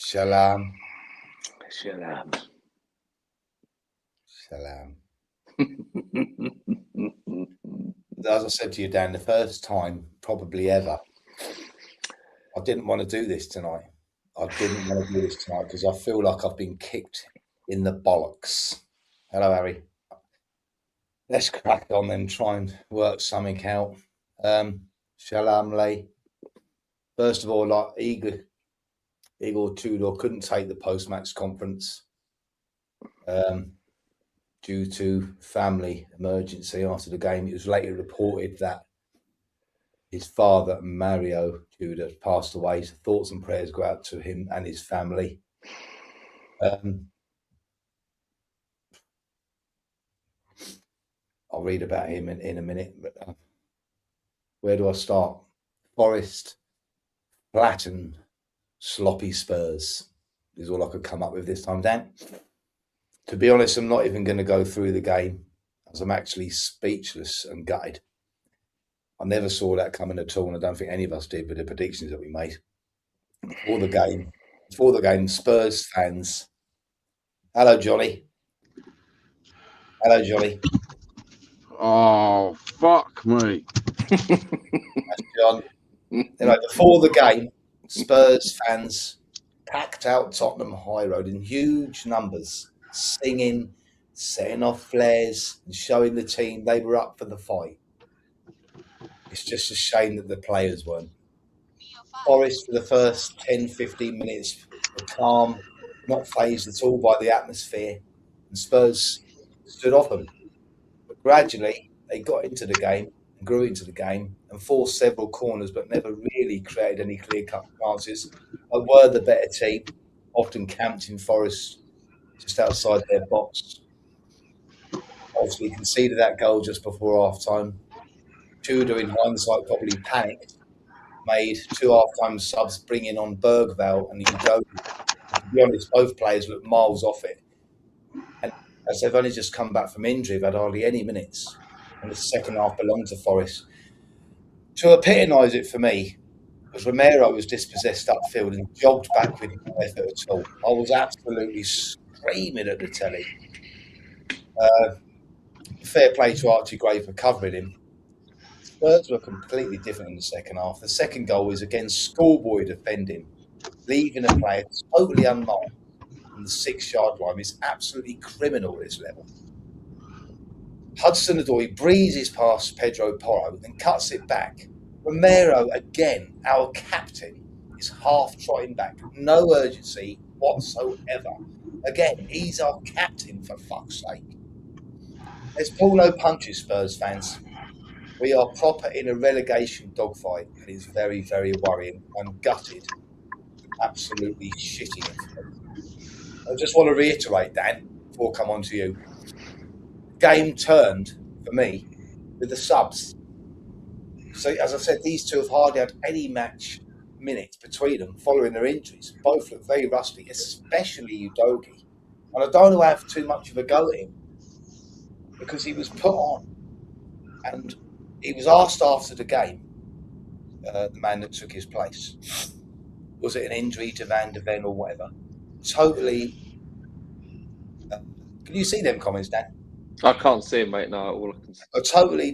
Shalom. Shalom. Shalom. As I said to you, Dan, the first time probably ever, I didn't want to do this tonight. I didn't want to do this tonight because I feel like I've been kicked in the bollocks. Hello, Harry. Let's crack on then, try and work something out. Shalom, Lay. First of all, like Igor Tudor couldn't take the post-match conference due to family emergency after the game. It was later reported that his father, Mario Tudor, passed away. So thoughts and prayers go out to him and his family. I'll read about him in a minute, but where do I start? Forest, flattened, sloppy Spurs is all I could come up with this time, Dan. To be honest, I'm not even going to go through the game as I'm actually speechless and gutted. I never saw that coming at all, and I don't think any of us did with the predictions that we made. Before the game, Spurs fans. Hello, Johnny. Hello, Johnny. Oh, fuck me. That's John. Anyway, before the game, Spurs fans packed out Tottenham High Road in huge numbers, singing, setting off flares, and showing the team they were up for the fight. It's just a shame that the players weren't. Forest, for the first 10-15 minutes, were calm, not fazed at all by the atmosphere, and Spurs stood off them. But gradually, they got into the game and grew into the game and forced several corners, but never really created any clear-cut chances. And were the better team, often camped in Forest just outside their box. Obviously, conceded that goal just before half-time. Tudor, in hindsight, probably panicked. Made 2 half-time subs, bringing on BERGVAL and UDOGIE. To be honest, both players looked miles off it. And as they've only just come back from injury, they've had hardly any minutes. And the second half belonged to Forest. To epitomise it for me, was Romero was dispossessed upfield and jogged back with no effort at all. I was absolutely screaming at the telly. Fair play to Archie for covering him. Spurs were completely different in the second half. The second goal is again schoolboy defending, leaving a player totally unmarked on the 6-yard line. Is absolutely criminal at this level. Hudson-Odoi breezes past Pedro Porro and cuts it back. Romero, again, our captain, is half-trotting back. No urgency whatsoever. Again, he's our captain, for fuck's sake. There's pull no punches, Spurs fans. We are proper in a relegation dogfight, and it's very, very worrying. I'm gutted. Absolutely shitting it. I just want to reiterate, Dan, before I come on to you. Game turned, for me, with the subs. So, as I said, these two have hardly had any match minutes between them following their injuries. Both look very rusty, especially UDOGIE. And I don't want to have too much of a go at him because he was put on. And he was asked after the game, the man that took his place, was it an injury to Van de Ven or whatever? Totally. Can you see them comments, Dan? I can't see him, mate. No, all I can see.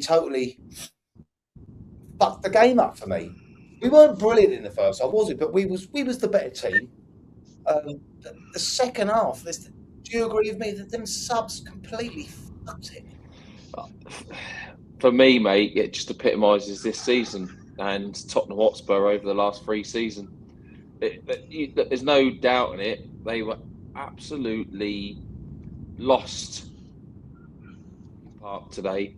Totally fucked the game up for me. We weren't brilliant in the first half, was it? But we was the better team. The second half, do you agree with me that them subs completely fucked it? For me, mate, it just epitomises this season and Tottenham Hotspur over the last 3 seasons. There's no doubt in it. They were absolutely lost Park today,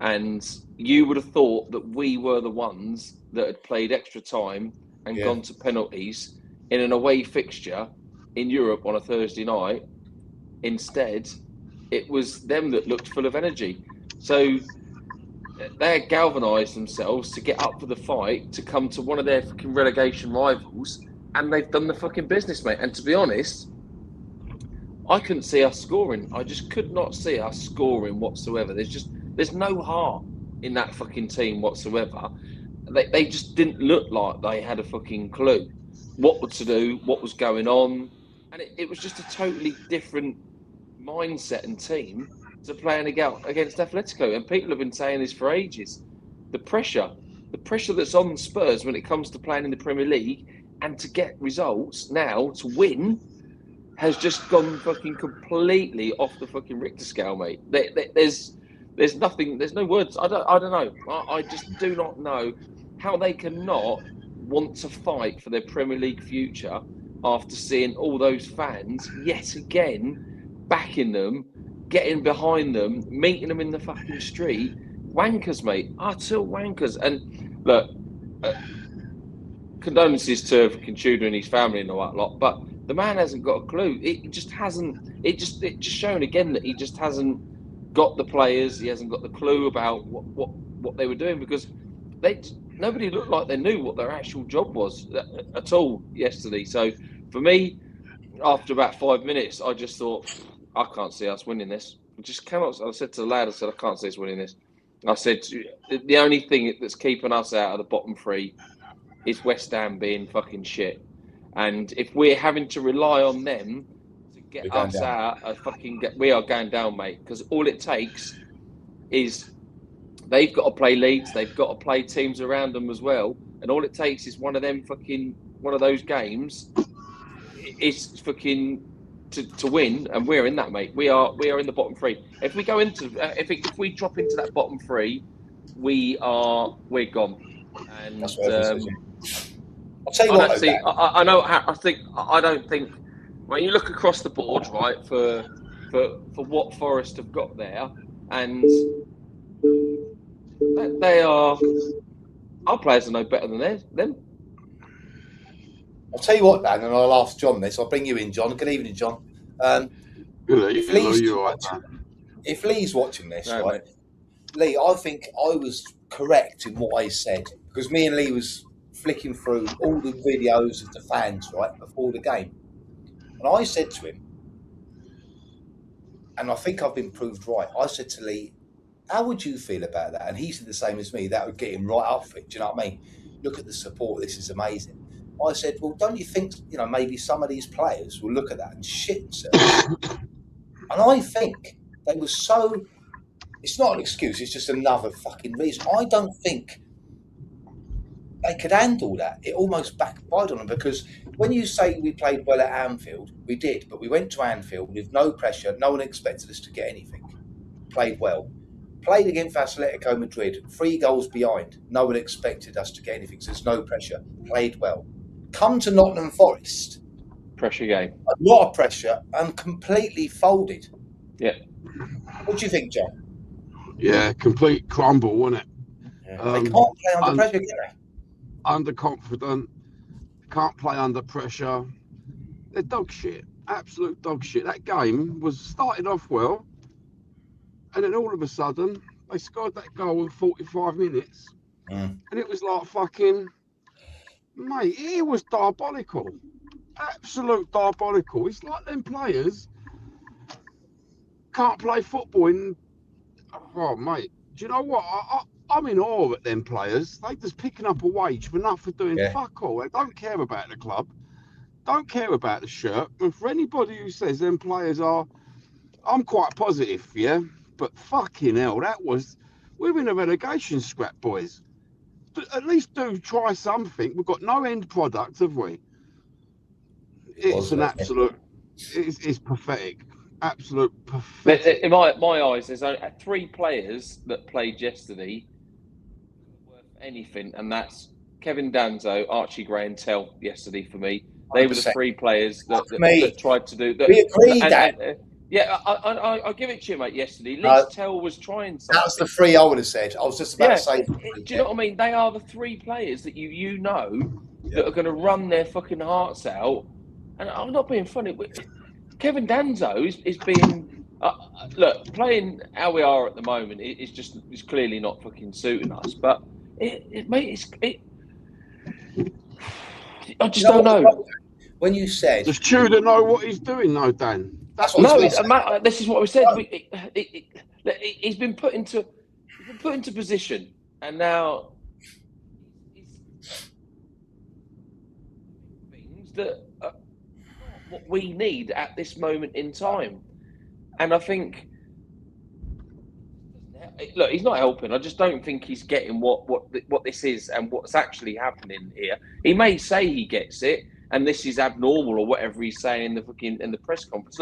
and you would have thought that we were the ones that had played extra time and gone to penalties in an away fixture in Europe on a Thursday night. Instead, it was them that looked full of energy. So they had galvanised themselves to get up for the fight, to come to one of their fucking relegation rivals, and they've done the fucking business, mate. And to be honest, I couldn't see us scoring. I just could not see us scoring whatsoever. There's no heart in that fucking team whatsoever. They just didn't look like they had a fucking clue. what to do, what was going on, and it was just a totally different mindset and team to playing against Atletico. And people have been saying this for ages. The pressure that's on Spurs when it comes to playing in the Premier League and to get results now, to win, has just gone fucking completely off the fucking Richter scale, mate. There's nothing, there's no words. I don't know. I just do not know how they cannot want to fight for their Premier League future after seeing all those fans yet again backing them, getting behind them, meeting them in the fucking street. Wankers, mate. Utter wankers. And look, condolences to fucking Tudor and his family and all that lot, but the man hasn't got a clue. It just shown again that he just hasn't got the players. He hasn't got the clue about what they were doing, because nobody looked like they knew what their actual job was at all yesterday. So for me, after about 5 minutes, I just thought, I can't see us winning this. I just cannot. I said to the lad, I said, I can't see us winning this. I said, the only thing that's keeping us out of the bottom three is West Ham being fucking shit. And if we're having to rely on them to get us out, we are going down, mate. Because all it takes is they've got to play Leeds, they've got to play teams around them as well, and all it takes is one of those games is fucking to win, and we're in that, mate. We are in the bottom three. If we go into if we drop into that bottom three, we're gone. And that's what I'll tell you what. I don't think when you look across the board, right, for what Forest have got there, and they are, our players are no better than them. I'll tell you what, Dan, and I'll ask John this. I'll bring you in, John. Good evening, John. If Lee's watching this, right, mate. Lee, I think I was correct in what I said, because me and Lee was flicking through all the videos of the fans, right, before the game. And I said to him, and I think I've been proved right, I said to Lee, how would you feel about that? And he said the same as me. That would get him right up for it. Do you know what I mean? Look at the support. This is amazing. I said, well, don't you think, maybe some of these players will look at that and shit themselves? And I think they were so... It's not an excuse. It's just another fucking reason. I don't think they could handle that. It almost backfired on them, because when you say we played well at Anfield, we did, but we went to Anfield with no pressure. No one expected us to get anything. Played well. Played against Atletico Madrid, 3 goals behind. No one expected us to get anything, so there's no pressure. Played well. Come to Nottingham Forest. Pressure game. A lot of pressure and completely folded. Yeah. What do you think, John? Yeah, complete crumble, wasn't it? Yeah. They can't play under pressure, can they? Underconfident. Can't play under pressure. They're dog shit. Absolute dog shit. That game was started off well, and then all of a sudden they scored that goal in 45 minutes, and it was like fucking, mate, it was diabolical. Absolute diabolical. It's like them players can't play football in... Oh, mate, do you know what? I'm in awe at them players. They just picking up a wage for nothing, doing fuck all. They don't care about the club, don't care about the shirt. And for anybody who says them players are... I'm quite positive, yeah? But fucking hell, we're in a relegation scrap, boys. At least try something. We've got no end product, have we? It's an absolute... It's pathetic. Absolute pathetic. In my eyes, there's only 3 players that played yesterday worth anything, and that's Kevin Danso, Archie Gray, and Tell yesterday for me. They were the 3 players that tried to do that. We agree, Dan. Yeah, I'll give it to you, mate. Yesterday, Liz Tell was trying something. That's the 3 I would have said. I was just about to say. Do you know what I mean? They are the 3 players that you know that are going to run their fucking hearts out. And I'm not being funny. Kevin Danso is being look, playing how we are at the moment. It's clearly not fucking suiting us. But I just don't know. When you said, does Tudor know what he's doing, though, Dan? That's what this is what we said. He's been put into position, and now things that are not what we need at this moment in time. And I think, look, he's not helping. I just don't think he's getting what this is and what's actually happening here. He may say he gets it, and this is abnormal or whatever he's saying in the press conference.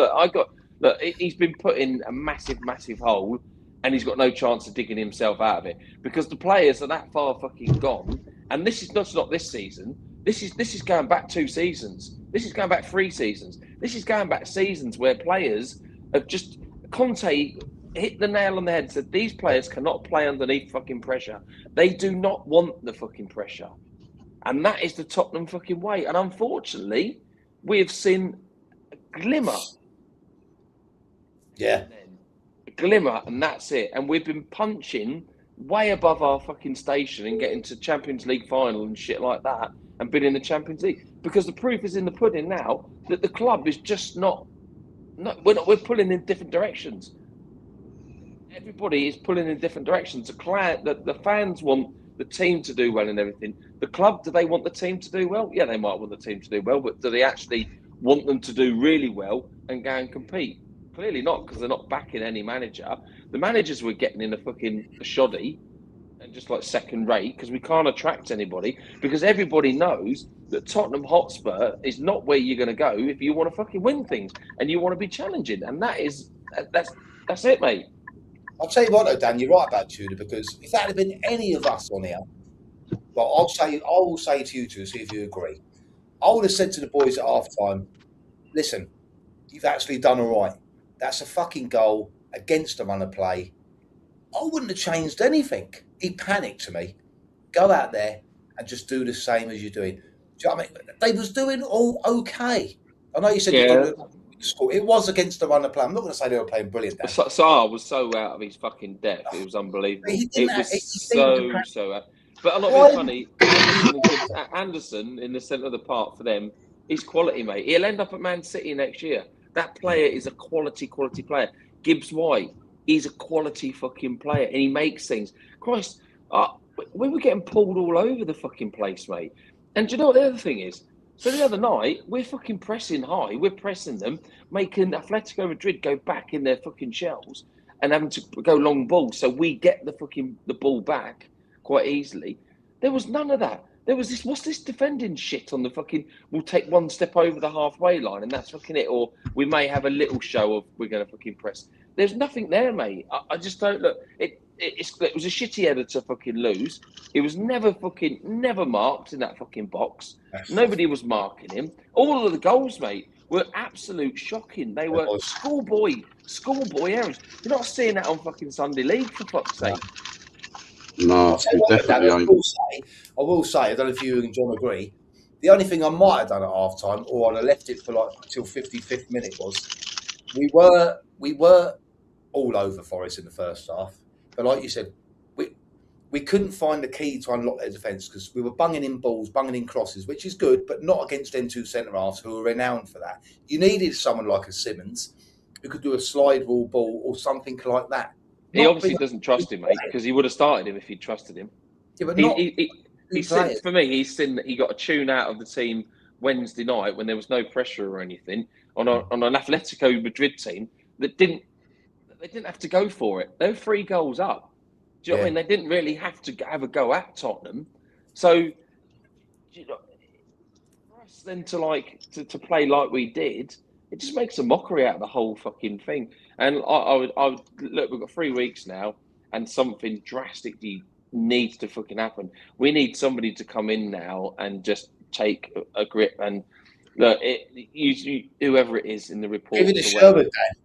Look, he's been put in a massive hole, and he's got no chance of digging himself out of it because the players are that far fucking gone. And this is not this season. This is going back 2 seasons. This is going back 3 seasons. This is going back seasons where players have just Conte hit the nail on the head and said these players cannot play underneath fucking pressure. They do not want the fucking pressure. And that is the Tottenham fucking way. And unfortunately, we have seen a glimmer. Yeah. A glimmer, and that's it. And we've been punching way above our fucking station and getting to Champions League final and shit like that and been in the Champions League. Because the proof is in the pudding now that the club is just not we're pulling in different directions. Everybody is pulling in different directions. The fans want the team to do well and everything. The club, do they want the team to do well? Yeah, they might want the team to do well, but do they actually want them to do really well and go and compete? Clearly not, because they're not backing any manager. The managers we're getting in a shoddy and just like second rate because we can't attract anybody because everybody knows that Tottenham Hotspur is not where you're going to go if you want to fucking win things and you want to be challenging. And that's it, mate. I'll tell you what, though, Dan, you're right about Tudor, because if that had been any of us on here, well, I will say to you two, see if you agree. I would have said to the boys at half time, listen, you've actually done all right. That's a fucking goal against the run of play. I wouldn't have changed anything. He panicked to me. Go out there and just do the same as you're doing. Do you know what I mean? They was doing all okay. I know you said you didn't score. It was against the run of play. I'm not going to say they were playing brilliant. Sarr was so out of his fucking depth. It was unbelievable. It was so out. But I'm not being funny. Anderson in the centre of the park for them is quality, mate. He'll end up at Man City next year. That player is a quality player. Gibbs White, he's a quality fucking player, and he makes things. Christ, we were getting pulled all over the fucking place, mate. And do you know what the other thing is? So the other night, we're fucking pressing high. We're pressing them, making Atletico Madrid go back in their fucking shells and having to go long ball. So we get the ball back quite easily. There was none of that. There was this, what's this defending shit on the fucking, we'll take one step over the halfway line and that's fucking it. Or we may have a little show of we're going to fucking press. There's nothing there, mate. I just don't look. It was a shitty header to fucking lose. It was never marked in that fucking box. Nobody was marking him. All of the goals, mate, were absolute shocking. They were schoolboy errors. You're not seeing that on fucking Sunday League, for fuck's sake. No, definitely. I will say, I don't know if you and John agree, the only thing I might have done at half time, or I'd have left it for like till 55th minute, was we were all over Forest in the first half. But like you said, we couldn't find the key to unlock their defence because we were bunging in balls, bunging in crosses, which is good, but not against them two centre-halves who are renowned for that. You needed someone like a Simmons who could do a slide rule ball or something like that. He obviously doesn't trust him, mate, because he would have started him if he'd trusted him. Yeah, but for me, he's seen that he got a tune out of the team Wednesday night when there was no pressure or anything on an Atletico Madrid team that didn't have to go for it. They were 3 goals up. Do you know what I mean? They didn't really have to have a go at Tottenham. So, you know, for us then to play like we did, it just makes a mockery out of the whole fucking thing. And I would look, we've got 3 weeks now and something drastically needs to fucking happen. We need somebody to come in now and just take a grip and look, whoever it is in the report. Give it a Sherwood, Dan.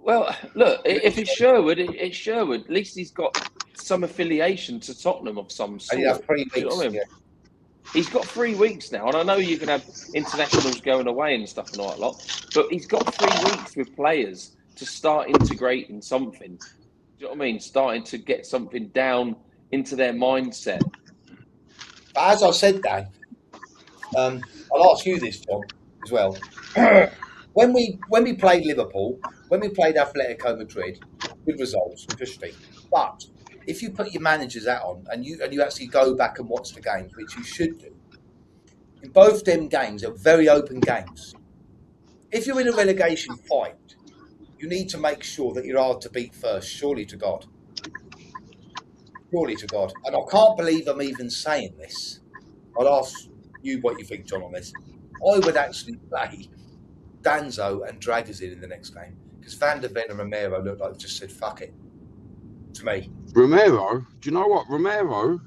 Well, look, if it's Sherwood, it's Sherwood. At least he's got some affiliation to Tottenham of some sort. And you have 3 weeks. You know what I mean? He's got 3 weeks now, and I know you can have internationals going away and stuff and all that lot, but he's got 3 weeks with players to start integrating something. Do you know what I mean? Starting to get something down into their mindset. But as I said, Dan, I'll ask you this, John, as well. When we played Liverpool, when we played Atletico Madrid, good results, cushy. But if you put your manager's hat on and you actually go back and watch the games, which you should do, in both them games, they're very open games. If you're in a relegation fight, you need to make sure that you're hard to beat first, surely to God. Surely to God. And I can't believe I'm even saying this. I'll ask you what you think, John, on this. I would actually play DANSO and Dragons in the next game because Van der Ven and Romero look like just said, fuck it, to me. Romero, do you know what? Romero,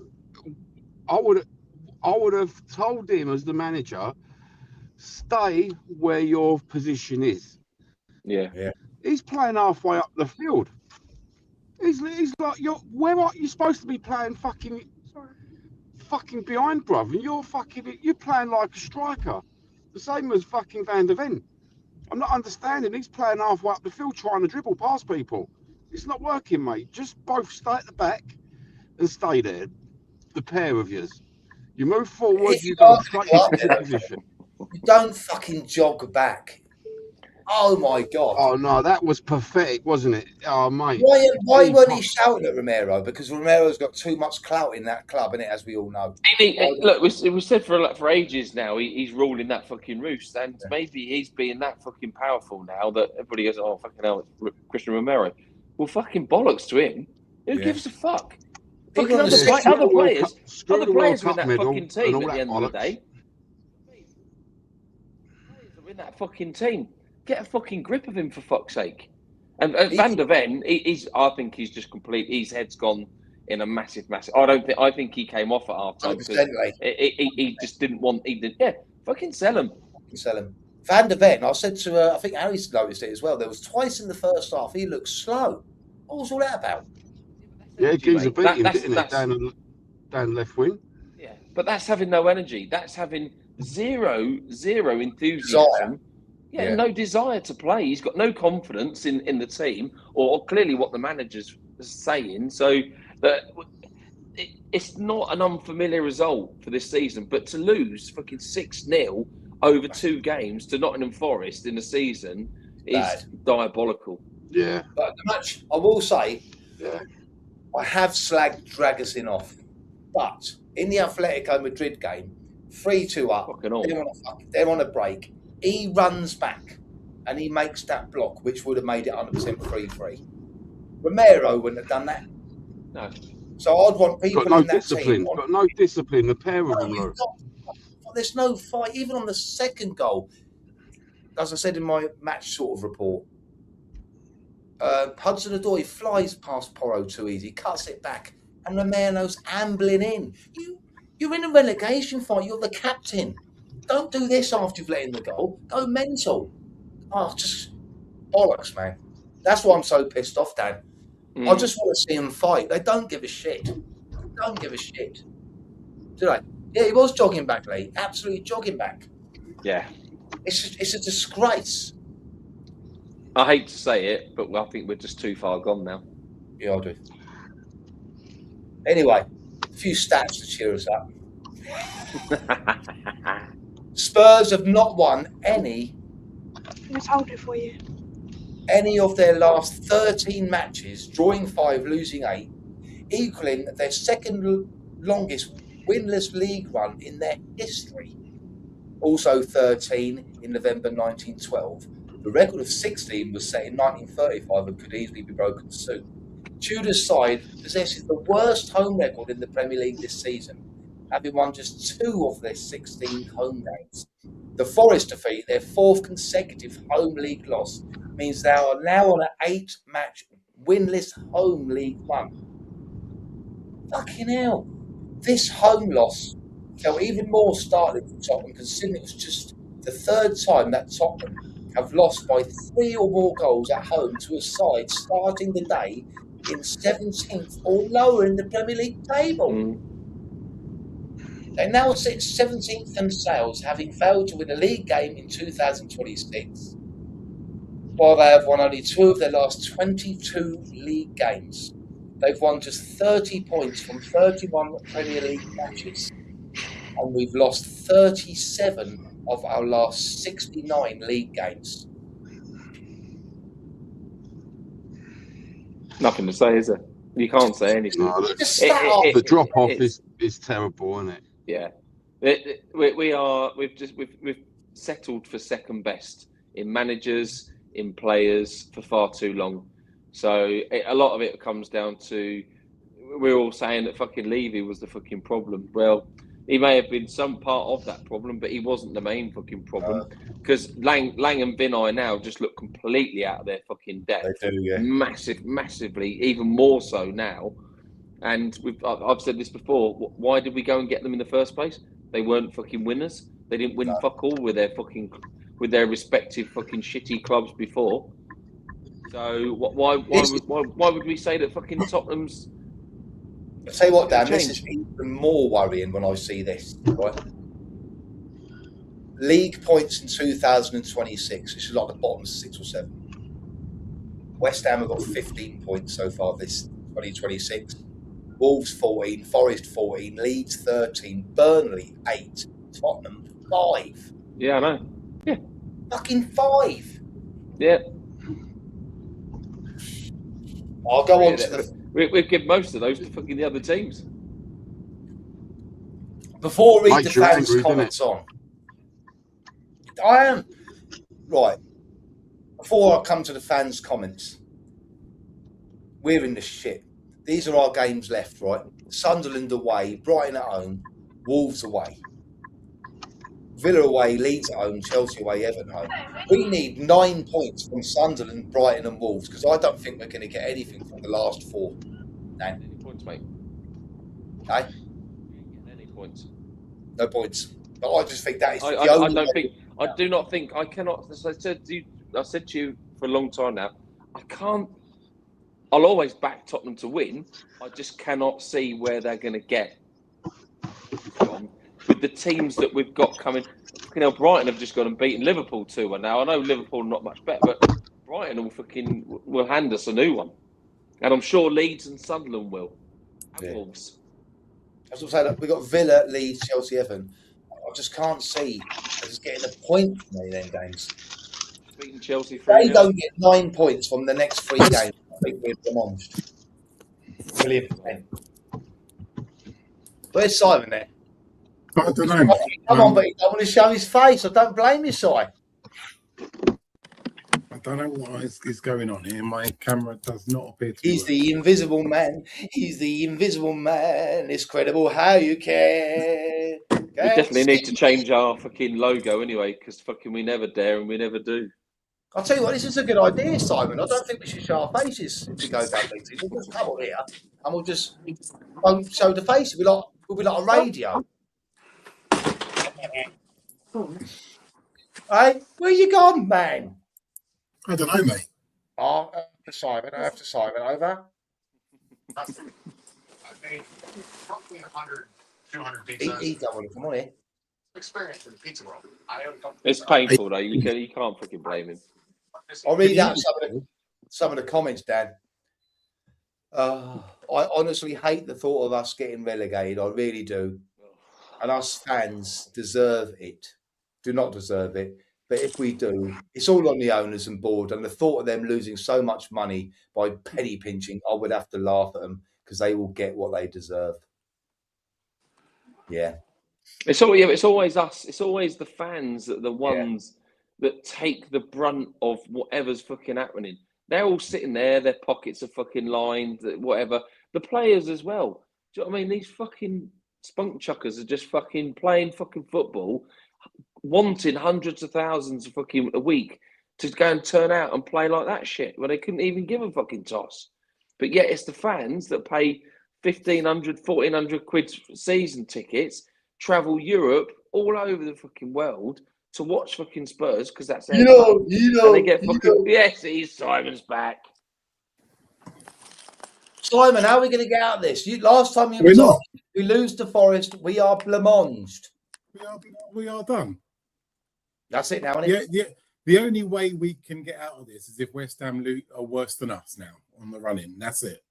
I would have told him as the manager, stay where your position is. Yeah. He's playing halfway up the field. He's like, where are you supposed to be playing fucking behind, bruv? And you're playing like a striker. The same as fucking Van der Ven. I'm not understanding. He's playing halfway up the field trying to dribble past people. It's not working, mate. Just both stay at the back and stay there. The pair of yous. You move forward, you go straight into the position. You don't fucking jog back. Oh my God. Oh no, that was pathetic, wasn't it? Oh mate. Why weren't he shouting at Romero? Because Romero's got too much clout in that club, innit, as we all know. Look, it was said for ages now, he's ruling that fucking roost, and maybe he's being that fucking powerful now that everybody goes, oh fucking hell, it's Christian Romero. Well, fucking bollocks to him. Who gives a fuck? Fucking other players are in that fucking team at the end of the day. Players are in that fucking team. Get a fucking grip of him, for fuck's sake. And Van der Ven, I think he's just complete. His head's gone in a massive. I think he came off at half time because he just didn't want. Fucking sell him. Sell him. Van der Ven, I said to I think Harry's noticed it as well. There was twice in the first half he looked slow. What was all that about? Yeah, Giza beat him, didn't it? Down left wing. Yeah, but that's having no energy. That's having zero enthusiasm. Yeah, no desire to play. He's got no confidence in the team, or clearly what the manager's saying. So that it's not an unfamiliar result for this season. But to lose fucking 6-0 over 2 games to Nottingham Forest in the season is diabolical. Yeah. But the match, I will say, I have slagged Dragosin off. But in the Atletico Madrid game, 3-2 up, they're on a break. He runs back and he makes that block, which would have made it 100% 3-3. Romero wouldn't have done that. No. So I'd want people in that team. Got no discipline. The pair of them. There's no fight. Even on the second goal, as I said in my match sort of report, Hudson-Odoi flies past Porro too easy, cuts it back, and Romero's ambling in. You're in a relegation fight. You're the captain. Don't do this after you've let in the goal. Go mental. Oh, just bollocks, man. That's why I'm so pissed off, Dan. I just want to see them fight. They don't give a shit. Don't give a shit. Do they? Yeah, he was jogging back, Lee. Absolutely jogging back. Yeah. It's a disgrace. I hate to say it, but I think we're just too far gone now. Yeah, I do. Anyway, a few stats to cheer us up. Spurs have not won any. Let's hold it for you. Any of their last 13 matches, drawing 5, losing 8, equaling their second longest winless league run in their history. Also 13 in November 1912. The record of 16 was set in 1935 and could easily be broken soon. Tudor's side possesses the worst home record in the Premier League this season, having won just 2 of their 16 home games. The Forest defeat, their 4th consecutive home league loss, means they are now on an 8-match winless home league run. Fucking hell. This home loss felt even more startling for Tottenham, considering it was just the 3rd time that Tottenham have lost by 3 or more goals at home to a side starting the day in 17th or lower in the Premier League table. They now sit 17th themselves, having failed to win a league game in 2026, while they have won only 2 of their last 22 league games. They've won just 30 points from 31 Premier League matches, and we've lost 37 of our last 69 league games. Nothing to say, is there? You can't say anything. No, the drop-off is terrible, isn't it? Yeah. We've settled for second best in managers, in players for far too long. So a lot of it comes down to, we're all saying that fucking Levy was the fucking problem. Well, he may have been some part of that problem, but he wasn't the main fucking problem. Because Lang and Vinay now just look completely out of their fucking depth. They do, yeah. Massively, even more so now. And I've said this before. Why did we go and get them in the first place? They weren't fucking winners. They didn't win fuck all with their respective fucking shitty clubs before. So why would we say that fucking Tottenham's? I'll tell you what, Dan, this is even more worrying when I see this. Right? League points in 2026, which is like the bottom 6 or 7. West Ham have got 15 points so far this 2026. Wolves 14, Forest 14, Leeds 13, Burnley 8, Tottenham 5. Yeah, I know. Yeah. Fucking 5. Yeah. I'll go on to the... We've given most of those to fucking the other teams. Before I read the fans' comments on, I am... Right. Before I come to the fans' comments, we're in the shit. These are our games left, right? Sunderland away, Brighton at home, Wolves away, Villa away, Leeds at home, Chelsea away, Everton home. We need 9 points from Sunderland, Brighton and Wolves, because I don't think we're going to get anything from the last 4. No. Any points, mate? Okay? Any points? No points. But I just think that is the only I do not think, I cannot, as I said to you for a long time now, I can't, I'll always back Tottenham to win. I just cannot see where they're going to get from with the teams that we've got coming. You know, Brighton have just gone and beaten Liverpool 2-1 now. I know Liverpool are not much better, but Brighton will hand us a new one. And I'm sure Leeds and Sunderland will. And Wolves. As I say, we've got Villa, Leeds, Chelsea, Everton. I just can't see us getting a point from any of them games. Beating Chelsea 3-0. They don't get 9 points from the next 3 games. I think we're demolished. Brilliant. Where's Simon there? I don't know. Come on, but he don't want to show his face. I don't blame you, Si. I don't know what is going on here. My camera does not appear to be He's the invisible man. He's the invisible man. It's credible how you can. We definitely need to change our fucking logo anyway, because fucking we never dare and we never do. I'll tell you what, this is a good idea, Simon. I don't think we should show our faces if we go down things. We'll just come up here and we'll just won't show the face. We'll be like a radio. Hey, where you gone, man? I don't know, mate. Oh, after Simon, over. I made roughly 100, 200 pizzas. He don't want to come on here. Experience in the pizza world. It's painful though. You can't fucking blame him. I'll read out some of the comments, Dan. I honestly hate the thought of us getting relegated. I really do. And us fans deserve it. Do not deserve it. But if we do, it's all on the owners and board. And the thought of them losing so much money by penny pinching, I would have to laugh at them because they will get what they deserve. Yeah. It's always us. It's always the fans that are the ones that take the brunt of whatever's fucking happening. They're all sitting there, their pockets are fucking lined, whatever. The players as well. Do you know what I mean? These fucking spunk chuckers are just fucking playing fucking football, wanting hundreds of thousands of fucking a week to go and turn out and play like that shit where they couldn't even give a fucking toss. But yet it's the fans that pay 1,500, 1,400 quid season tickets, travel Europe, all over the fucking world to watch fucking Spurs because that's their club. And they get fucking yes, it is Simon's back. Simon, how are we going to get out of this? Last time you we lose to Forest, we are blanched. We are done. That's it now, isn't it? The only way we can get out of this is if West Ham are worse than us now on the run-in. That's it.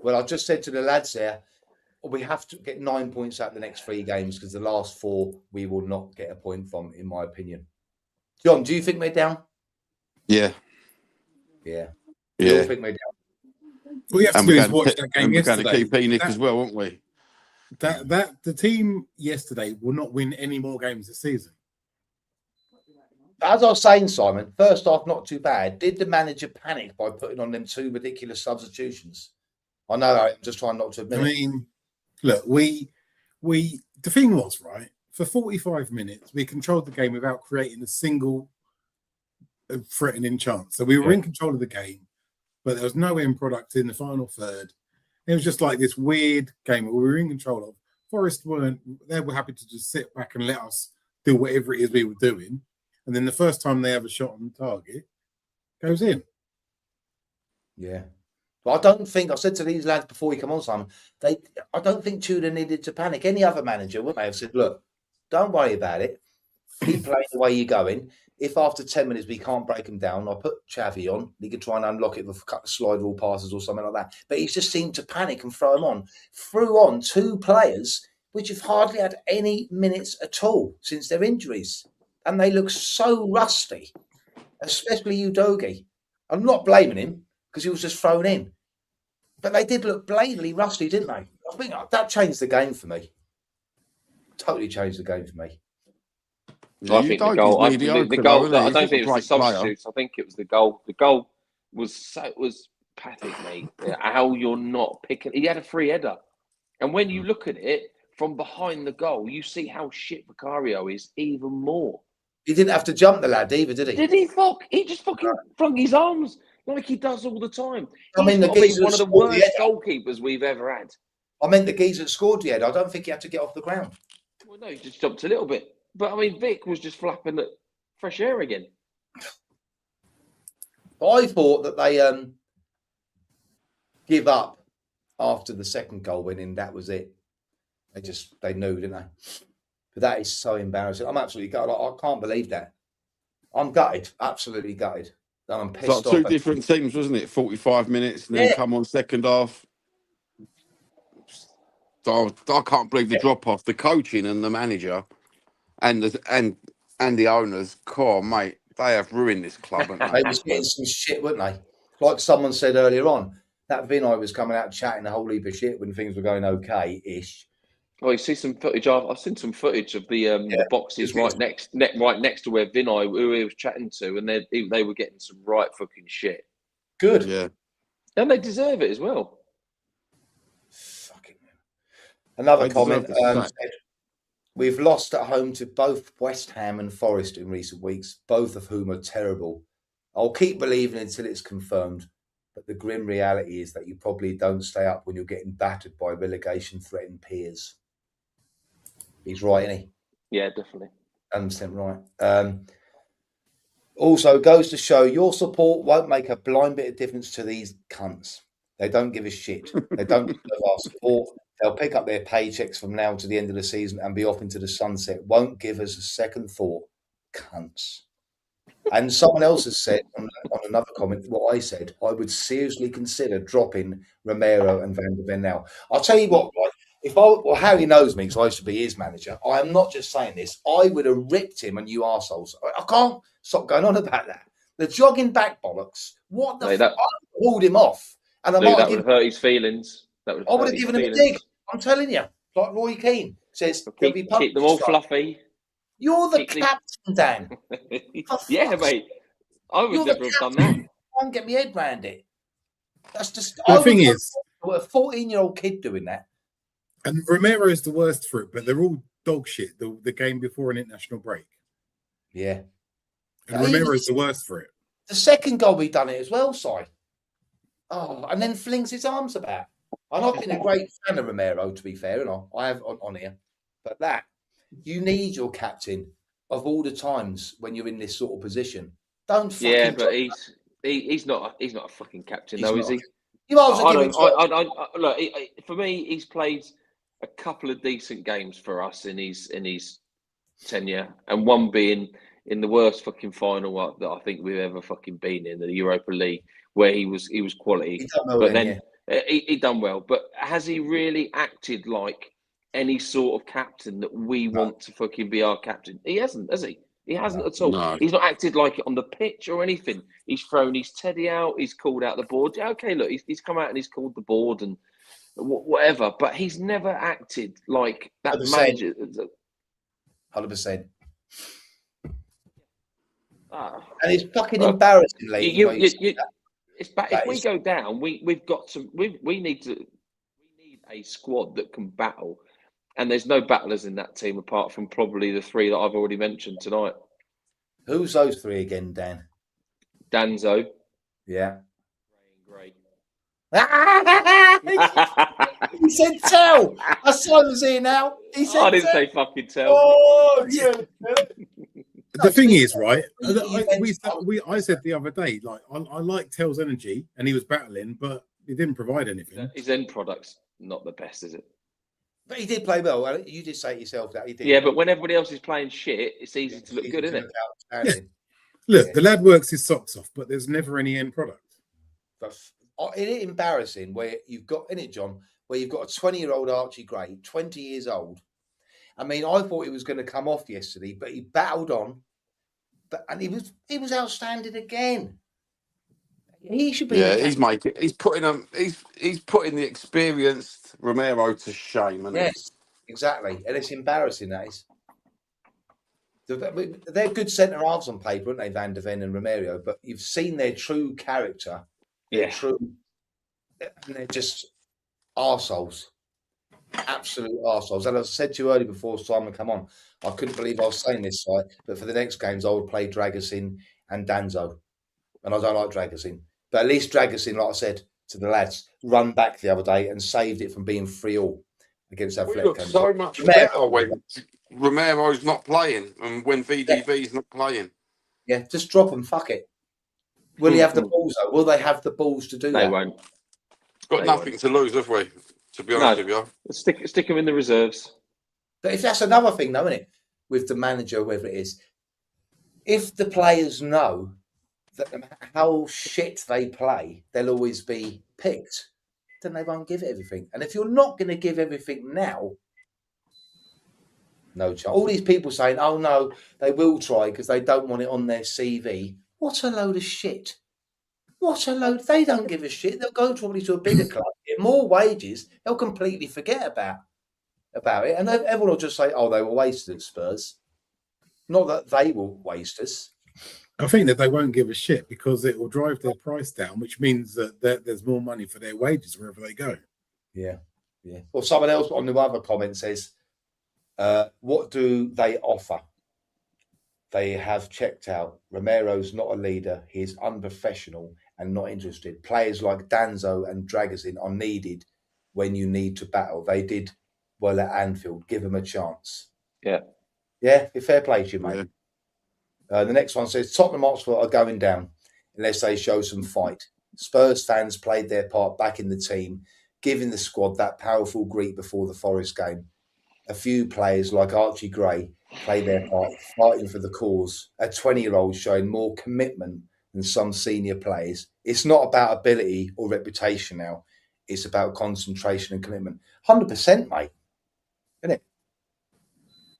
Well, I just said to the lads there, we have to get 9 points out of the next 3 games because the last 4 we will not get a point from, in my opinion. John, do you think we're down? Yeah. Yeah. Yeah. I think we're down. All you have to do is watch that game yesterday. We're going to keep Enoch as well, aren't we? that the team yesterday will not win any more games this season. As I was saying, Simon, first half not too bad. Did the manager panic by putting on them 2 ridiculous substitutions? I know, I'm just trying not to admit. I mean, look, we the thing was, right, for 45 minutes we controlled the game without creating a single threatening chance. So we were in control of the game, but there was no end product in the final third. It was just like this weird game that we were in control of. Forest weren't. They were happy to just sit back and let us do whatever it is we were doing. And then the first time they have a shot on target, goes in. Yeah. But I don't think, I said to these lads before we come on, Simon, I don't think Tudor needed to panic. Any other manager would have said, look, don't worry about it. Keep playing the way you're going. If after 10 minutes we can't break them down, I'll put Xavi on. He can try and unlock it with a couple of slide rule passes or something like that. But he's just seemed to panic and throw them on. Threw on 2 players which have hardly had any minutes at all since their injuries. And they look so rusty, especially Udogie. I'm not blaming him because he was just thrown in. But they did look blatantly rusty, didn't they? I think that changed the game for me. Totally changed the game for me. Yeah, I think the goal. I don't think it was the substitutes. I think it was the goal. The goal was pathetic, mate. How you're not picking. He had a free header, and when you look at it from behind the goal, you see how shit Vicario is even more. He didn't have to jump the lad either, did he? Did he? He just fucking flung his arms like he does all the time. I mean, he's one of the worst goalkeepers we've ever had. I meant the geezer that scored the header. I don't think he had to get off the ground. Well, no, he just jumped a little bit. But, I mean, Vic was just flapping at fresh air again. I thought that they give up after the second goal winning. That was it. They knew, didn't they? But that is so embarrassing. I'm absolutely gutted. I can't believe that. I'm gutted. Absolutely gutted. And I'm pissed off. It's like 2 different teams, wasn't it? 45 minutes and then come on second half. So I can't believe the drop-off. The coaching and the manager... And the owners, mate, they have ruined this club. They was getting some shit, weren't they? Like someone said earlier on, that Vinay was coming out chatting a whole heap of shit when things were going okay-ish. Oh, you see some footage. I've seen some footage of the boxes right next to where Vinay, who he was chatting to, and they were getting some right fucking shit. Good. Yeah. And they deserve it as well. Fucking another comment said, we've lost at home to both West Ham and Forest in recent weeks, both of whom are terrible. I'll keep believing until it's confirmed, but the grim reality is that you probably don't stay up when you're getting battered by relegation-threatened peers. He's right, isn't he? Yeah, definitely. 100% right. Also, goes to show your support won't make a blind bit of difference to these cunts. They don't give a shit. They don't deserve our support. They'll pick up their paychecks from now to the end of the season and be off into the sunset. Won't give us a second thought. Cunts. And someone else has said on another comment what I said. I would seriously consider dropping Romero and Van der Ven now. I'll tell you what, right? Harry knows me because I used to be his manager. I am not just saying this. I would have ripped him and you arseholes. I can't stop going on about that. The jogging back bollocks. What the fuck? I pulled him off. And I that would have hurt his feelings. I would have given him a dig. I'm telling you, like Roy Keane says, keep them all fluffy. You're the captain, Dan. Yeah, mate. I would never have done that. I can't get my head around it. That's just. The thing is, a 14-year-old kid doing that. And Romero is the worst for it, but they're all dog shit. The game before an international break. Yeah. And Romero is the worst for it. The second goal, we done it as well, Si. Oh, and then flings his arms about. And I've been a great fan of Romero, to be fair, and I have on here. But that, you need your captain of all the times when you're in this sort of position. Don't fucking... Yeah, but he's not a fucking captain, though, is he? Look, for me, he's played a couple of decent games for us in his tenure, and one being in the worst fucking final that I think we've ever fucking been in, the Europa League, where he was quality. He done well, but has he really acted like any sort of captain that we want to fucking be our captain? He hasn't, has he? He hasn't at all. No. He's not acted like it on the pitch or anything. He's thrown his teddy out. He's called out the board. Okay, look, he's come out and he's called the board and whatever. But he's never acted like that 100%. manager. 100%. And it's fucking embarrassing, it's bad. If we go down, we've got to. We need a squad that can battle, and there's no battlers in that team apart from probably the three that I've already mentioned tonight. Who's those three again, Dan? Danso. Yeah. Great. He said tell. I saw him here now. He said I didn't say fucking tell. Oh, yeah. The thing is, right? I said the other day, like I like Tell's energy, and he was battling, but he didn't provide anything. His end product's not the best, is it? But he did play well. You did say it yourself that he did. Yeah, but when everybody else is playing shit, it's easy to look good, isn't it? Yeah. Look, the lad works his socks off, but there's never any end product. But isn't it embarrassing where you've got, isn't it, John, where you've got a 20-year-old Archie Gray, 20 years old. I mean, I thought he was going to come off yesterday, but he battled on, and he was outstanding again. He should be. Yeah, he's putting the experienced Romero to shame. Yes, exactly, and it's embarrassing. That is. They're good centre halves on paper, aren't they, Van der Ven and Romero? But you've seen their true character. Yeah, and they're just arseholes. Absolute arseholes. And as I said to you earlier before Simon come on, I couldn't believe I was saying this, right? But for the next games, I would play Dragusin and Danso. And I don't like Dragusin. But at least Dragusin, like I said to the lads, run back the other day and saved it from being 3-3 against Atletico. We look so much better when Romero's not playing and when VDV's not playing. Yeah, just drop them. Fuck it. Will he have the balls, though? Will they have the balls to do that? They won't. Got nothing to lose, have we? To be honest with you. Stick them in the reserves. But if that's another thing, though, isn't it? With the manager, whoever it is, if the players know that no matter how shit they play, they'll always be picked, then they won't give everything. And if you're not going to give everything now, no chance. All these people saying, oh, no, they will try because they don't want it on their CV. What a load of shit. What a load. They don't give a shit. They'll go probably to a bigger club, get more wages. They'll completely forget about it. And everyone will just say, oh, they were wasted at Spurs. Not that they will waste us. I think that they won't give a shit because it will drive their price down, which means that there's more money for their wages wherever they go. Yeah, yeah. Well, someone else on the other comment says, what do they offer? They have checked out. Romero's not a leader. He is unprofessional and not interested. Players like Danso and Dragusin are needed when you need to battle. They did well at Anfield. Give them a chance. Yeah. Yeah, fair play to you, mate. The next one says, Tottenham Hotspur are going down unless they show some fight. Spurs fans played their part back in the team, giving the squad that powerful greet before the Forest game. A few players like Archie Gray played their part, fighting for the cause. A 20-year-old showing more commitment than some senior players. It's not about ability or reputation now. It's about concentration and commitment. 100%, mate. Isn't it?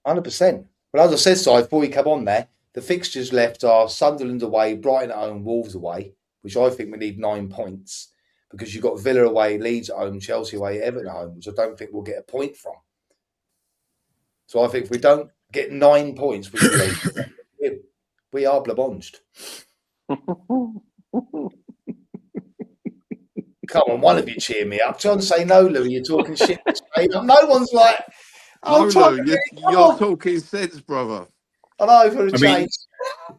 100%. But as I said, Si, before we come on there, the fixtures left are Sunderland away, Brighton at home, Wolves away, which I think we need 9 points because you've got Villa away, Leeds at home, Chelsea away, Everton at home, which I don't think we'll get a point from. So I think if we don't get 9 points, we are blanched. Come on, one of you cheer me up. John, say no, Lou. You're talking shit. No one's like, oh, Lou, you're talking sense, brother. I know, for a change.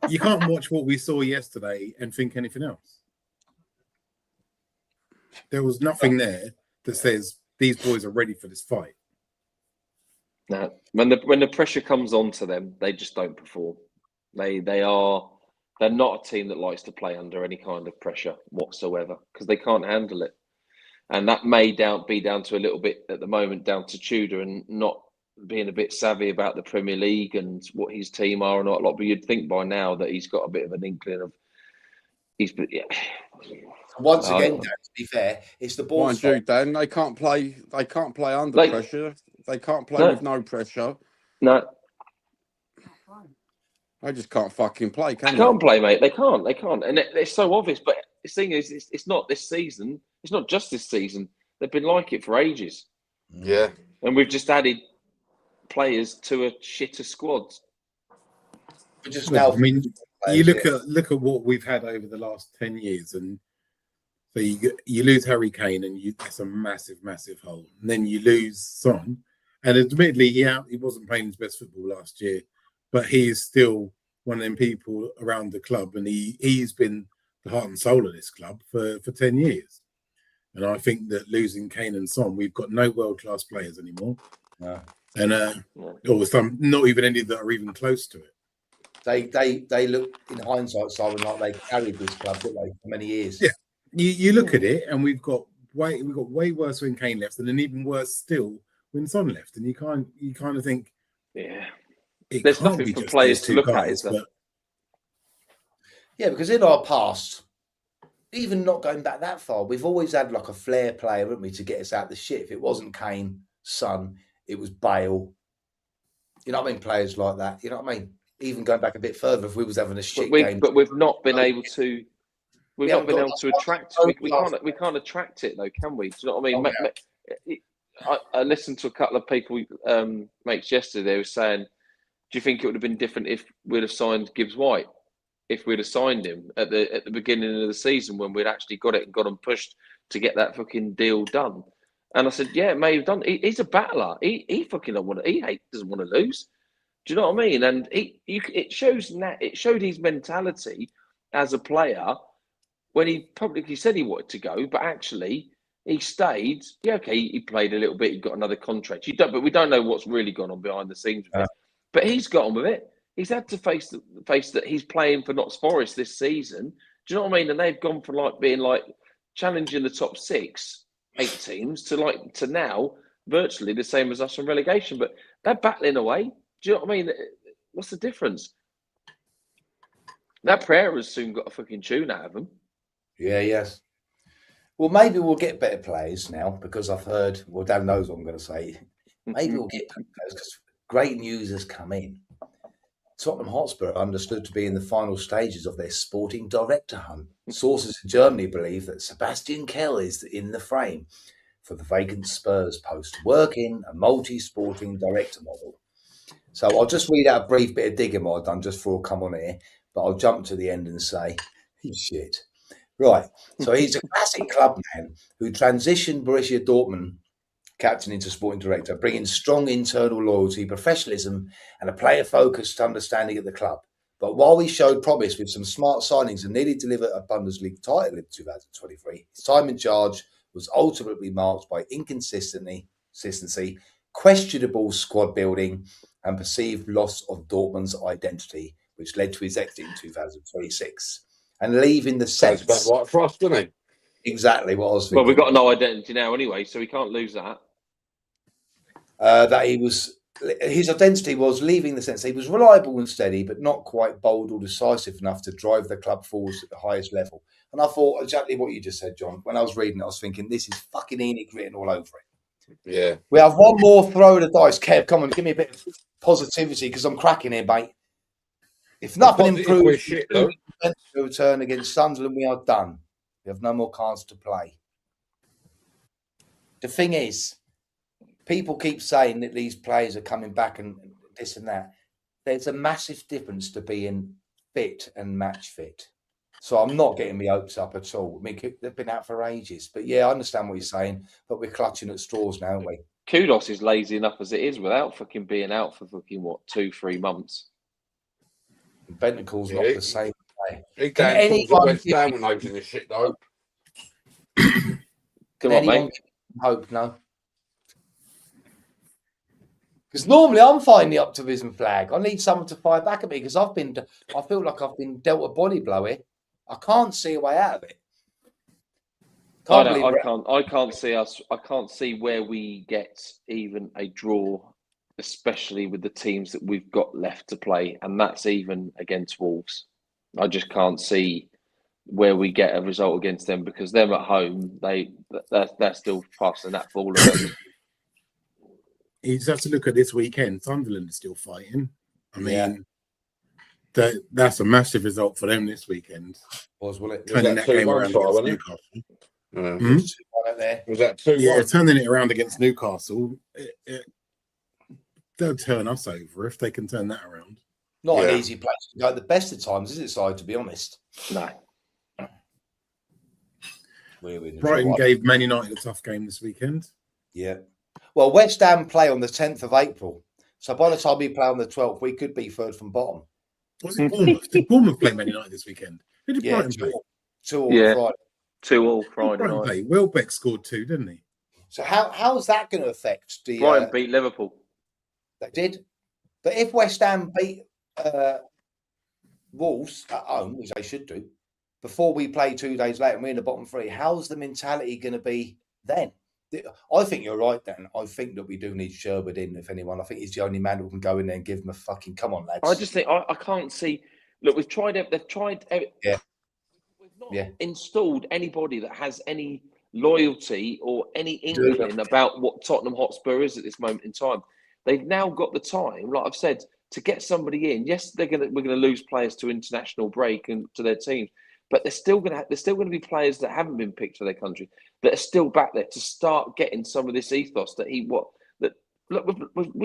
You can't watch what we saw yesterday and think anything else. There was nothing there that says these boys are ready for this fight. No, when the pressure comes onto them, they just don't perform. They're not a team that likes to play under any kind of pressure whatsoever because they can't handle it. And that may be down to a little bit at the moment down to Tudor and not being a bit savvy about the Premier League and what his team are and not a lot. But you'd think by now that he's got a bit of an inkling of yeah. Once again, Dan, to be fair, it's the ball. Mind you, Dan, they can't play under pressure. They can't play with no pressure. No. They just can't fucking play, can they? They can't play, mate. They can't. And it's so obvious. But the thing is, it's not this season. It's not just this season. They've been like it for ages. Yeah. And we've just added players to a shitter squad. Just Well, now, I mean, you look at what we've had over the last 10 years, and so you lose Harry Kane, and that's a massive hole. And then you lose Son, and admittedly, he wasn't playing his best football last year, but he is still one of them people around the club, and he's been the heart and soul of this club for 10 years. And I think that losing Kane and Son, we've got no world-class players anymore. No. And or some, not even any that are even close to it. They look, in hindsight, Simon, like they carried this club, didn't they, for many years? Yeah. You look at it, and we've got way worse when Kane left, and then even worse still when Son left. And you kind of think, yeah, there's can't nothing for players to look at, is there? Yeah, because in our past, even not going back that far, we've always had like a flair player, haven't we, to get us out of the shit. If it wasn't Kane, Son, it was Bale. You know what I mean? Players like that. You know what I mean? Even going back a bit further, if we was having a shit game, but we've not been able to. We've not been able to attract. We can't attract it though, can we? Do you know what I mean? I listened to a couple of people, mates yesterday. They were saying, "Do you think it would have been different if we'd have signed Gibbs White? If we'd have signed him at the beginning of the season when we'd actually got it and got him pushed to get that fucking deal done?" And I said, "Yeah, it may have done. He's a battler. He fucking don't want to. Doesn't want to lose. Do you know what I mean?" And it showed his mentality as a player when he publicly said he wanted to go, but actually he stayed. Yeah, okay, he played a little bit. He got another contract. But we don't know what's really gone on behind the scenes with it. But he's got on with it. He's had to face that he's playing for Notts Forest this season. Do you know what I mean? And they've gone from being challenging the top 6, 8 teams to now virtually the same as us in relegation. But they're battling away. Do you know what I mean? What's the difference? That prayer has soon got a fucking tune out of them. Yeah, yes. Well, maybe we'll get better players now because I've heard, well, Dan knows what I'm going to say. Maybe we'll get better players because great news has come in. Tottenham Hotspur are understood to be in the final stages of their sporting director hunt. Sources in Germany believe that Sebastian Kell is in the frame for the vacant Spurs post, working a multi-sporting director model. So I'll just read out a brief bit of digging what I've done just before I come on here, but I'll jump to the end and say, shit. Right. So he's a classic club man who transitioned Borussia Dortmund captain into sporting director, bringing strong internal loyalty, professionalism, and a player-focused understanding of the club. But while he showed promise with some smart signings and nearly delivered a Bundesliga title in 2023, his time in charge was ultimately marked by inconsistency, questionable squad building, and perceived loss of Dortmund's identity, which led to his exit in 2026 and leaving the sense. That's about right for us, doesn't it? Exactly what I was thinking. Well, we've got no identity now anyway, so we can't lose that. That his identity was leaving the sense he was reliable and steady, but not quite bold or decisive enough to drive the club forward at the highest level. And I thought exactly what you just said, John. When I was reading it, I was thinking, this is fucking Enoch written all over it. Yeah. We have one more throw of the dice. Kev, come on, give me a bit of positivity because I'm cracking here, mate. If nothing improves, to return against Sunderland, we are done. We have no more cards to play. The thing is, people keep saying that these players are coming back and this and that. There's a massive difference to being fit and match fit. So I'm not getting my hopes up at all. I mean, they've been out for ages. But yeah, I understand what you're saying. But we're clutching at straws now, aren't we? Kudos is lazy enough as it is without fucking being out for fucking, 2-3 months. Bentancle's not the same player. He can West Ham when opening this shit, though. Come on, mate. Hope, no. Because normally I'm fighting the optimism flag. I need someone to fire back at me because I feel like I've been dealt a body blow here. I can't see a way out of it. I can't see where we get even a draw, especially with the teams that we've got left to play, and that's even against Wolves. I just can't see where we get a result against them because them at home, they're still passing that ball around. You just have to look at this weekend. Sunderland is still fighting. I mean, that's a massive result for them this weekend. Will it? Turning that game around against Newcastle. out there. Was that 2-1? Yeah, turning it around against Newcastle, they'll turn us over if they can turn that around. Not an easy place to go at the best of times, is it, Si, to be honest? No. Brighton gave Man United a tough game this weekend. Yeah. Well, West Ham play on the 10th of April. So by the time we play on the 12th, we could be third from bottom. Was it Bournemouth? Did Bournemouth play Man United this weekend? Who did Brighton play? 2-2 Friday. 2-2 Friday night. Welbeck scored 2, didn't he? So how's that going to affect the... Brighton beat Liverpool. They did. But if West Ham beat Wolves at home, which they should do, before we play 2 days later and we're in the bottom 3, how's the mentality going to be then? I think you're right, Dan. I think that we do need Sherwood in, if anyone. I think he's the only man who can go in there and give him a fucking come on, lads. I just think I can't see. Look, we've tried it. They've tried. Yeah. We've not installed anybody that has any loyalty or any inkling about what Tottenham Hotspur is at this moment in time. They've now got the time, like I've said, to get somebody in. Yes, we're going to lose players to international break and to their teams. But there's still going to be players that haven't been picked for their country that are still back there to start getting some of this ethos we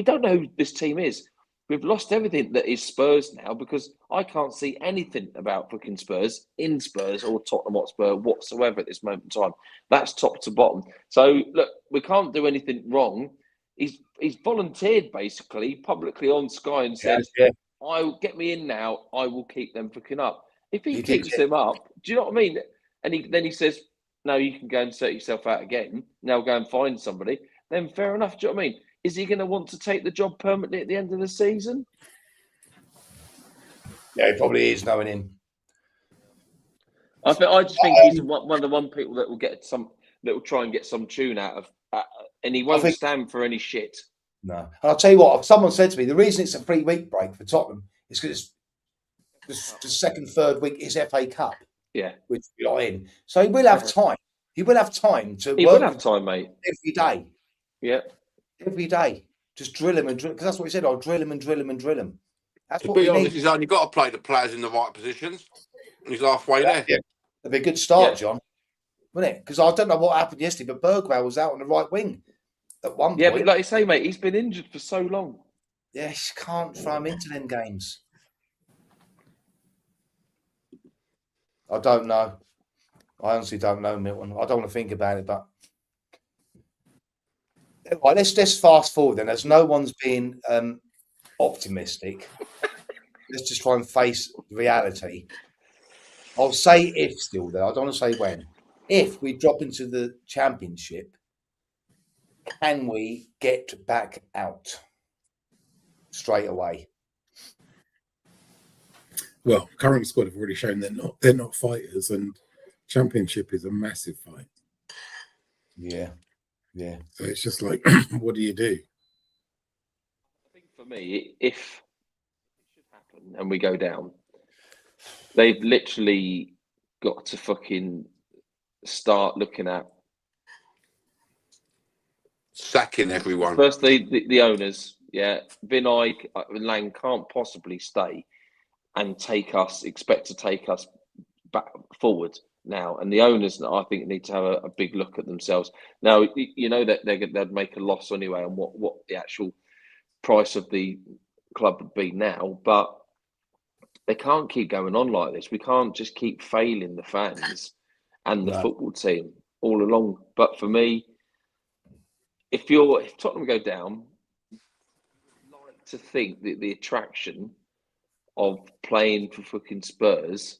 don't know who this team is. We've lost everything that is Spurs now because I can't see anything about fucking Spurs in Spurs or Tottenham Hotspur whatsoever at this moment in time. That's top to bottom. So look, we can't do anything wrong. He's volunteered basically publicly on Sky and said, "I'll get me in now. I will keep them fucking up." If he keeps them up, do you know what I mean? And then he says, "No, you can go and sort yourself out again. Now go and find somebody." Then fair enough. Do you know what I mean? Is he going to want to take the job permanently at the end of the season? Yeah, he probably is, knowing him. I just think he's one of the people that will try and get some tune out of, and he won't stand for any shit. No, and I'll tell you what. Someone said to me, the reason it's a 3-week break for Tottenham is because the second, third week is FA Cup. Yeah, which we're not in. So he will have time. He will have time to. He will have time, mate. Every day. Yeah. Every day. Just drill him and drill. Because that's what he said. I'll drill him and drill him and drill him. That's to what be honest, he's only got to play the players in the right positions. And he's halfway there. Yeah. It'd be a good start, John. Wouldn't it? Because I don't know what happened yesterday, but BERGVAL was out on the right wing at one point. Yeah, but like you say, mate, he's been injured for so long. Yes, can't throw him into them games. I don't know. I honestly don't know, Milton. I don't want to think about it, but right, let's just fast forward then. As no one's being optimistic, let's just try and face reality. I'll say if still there. I don't want to say when. If we drop into the Championship, can we get back out straight away? Well, current squad have already shown they're not fighters, and Championship is a massive fight. Yeah. So it's just like, what do you do? I think for me, if it should happen and we go down, they've literally got to fucking start looking at sacking everyone. Firstly, the owners, Vinay Lang can't possibly stay and expect to take us back forward now. And the owners, I think, need to have a big look at themselves. Now, you know that they'd make a loss anyway on what the actual price of the club would be now, but they can't keep going on like this. We can't just keep failing the fans and the football team all along. But for me, if Tottenham go down, I'd like to think that the attraction of playing for fucking Spurs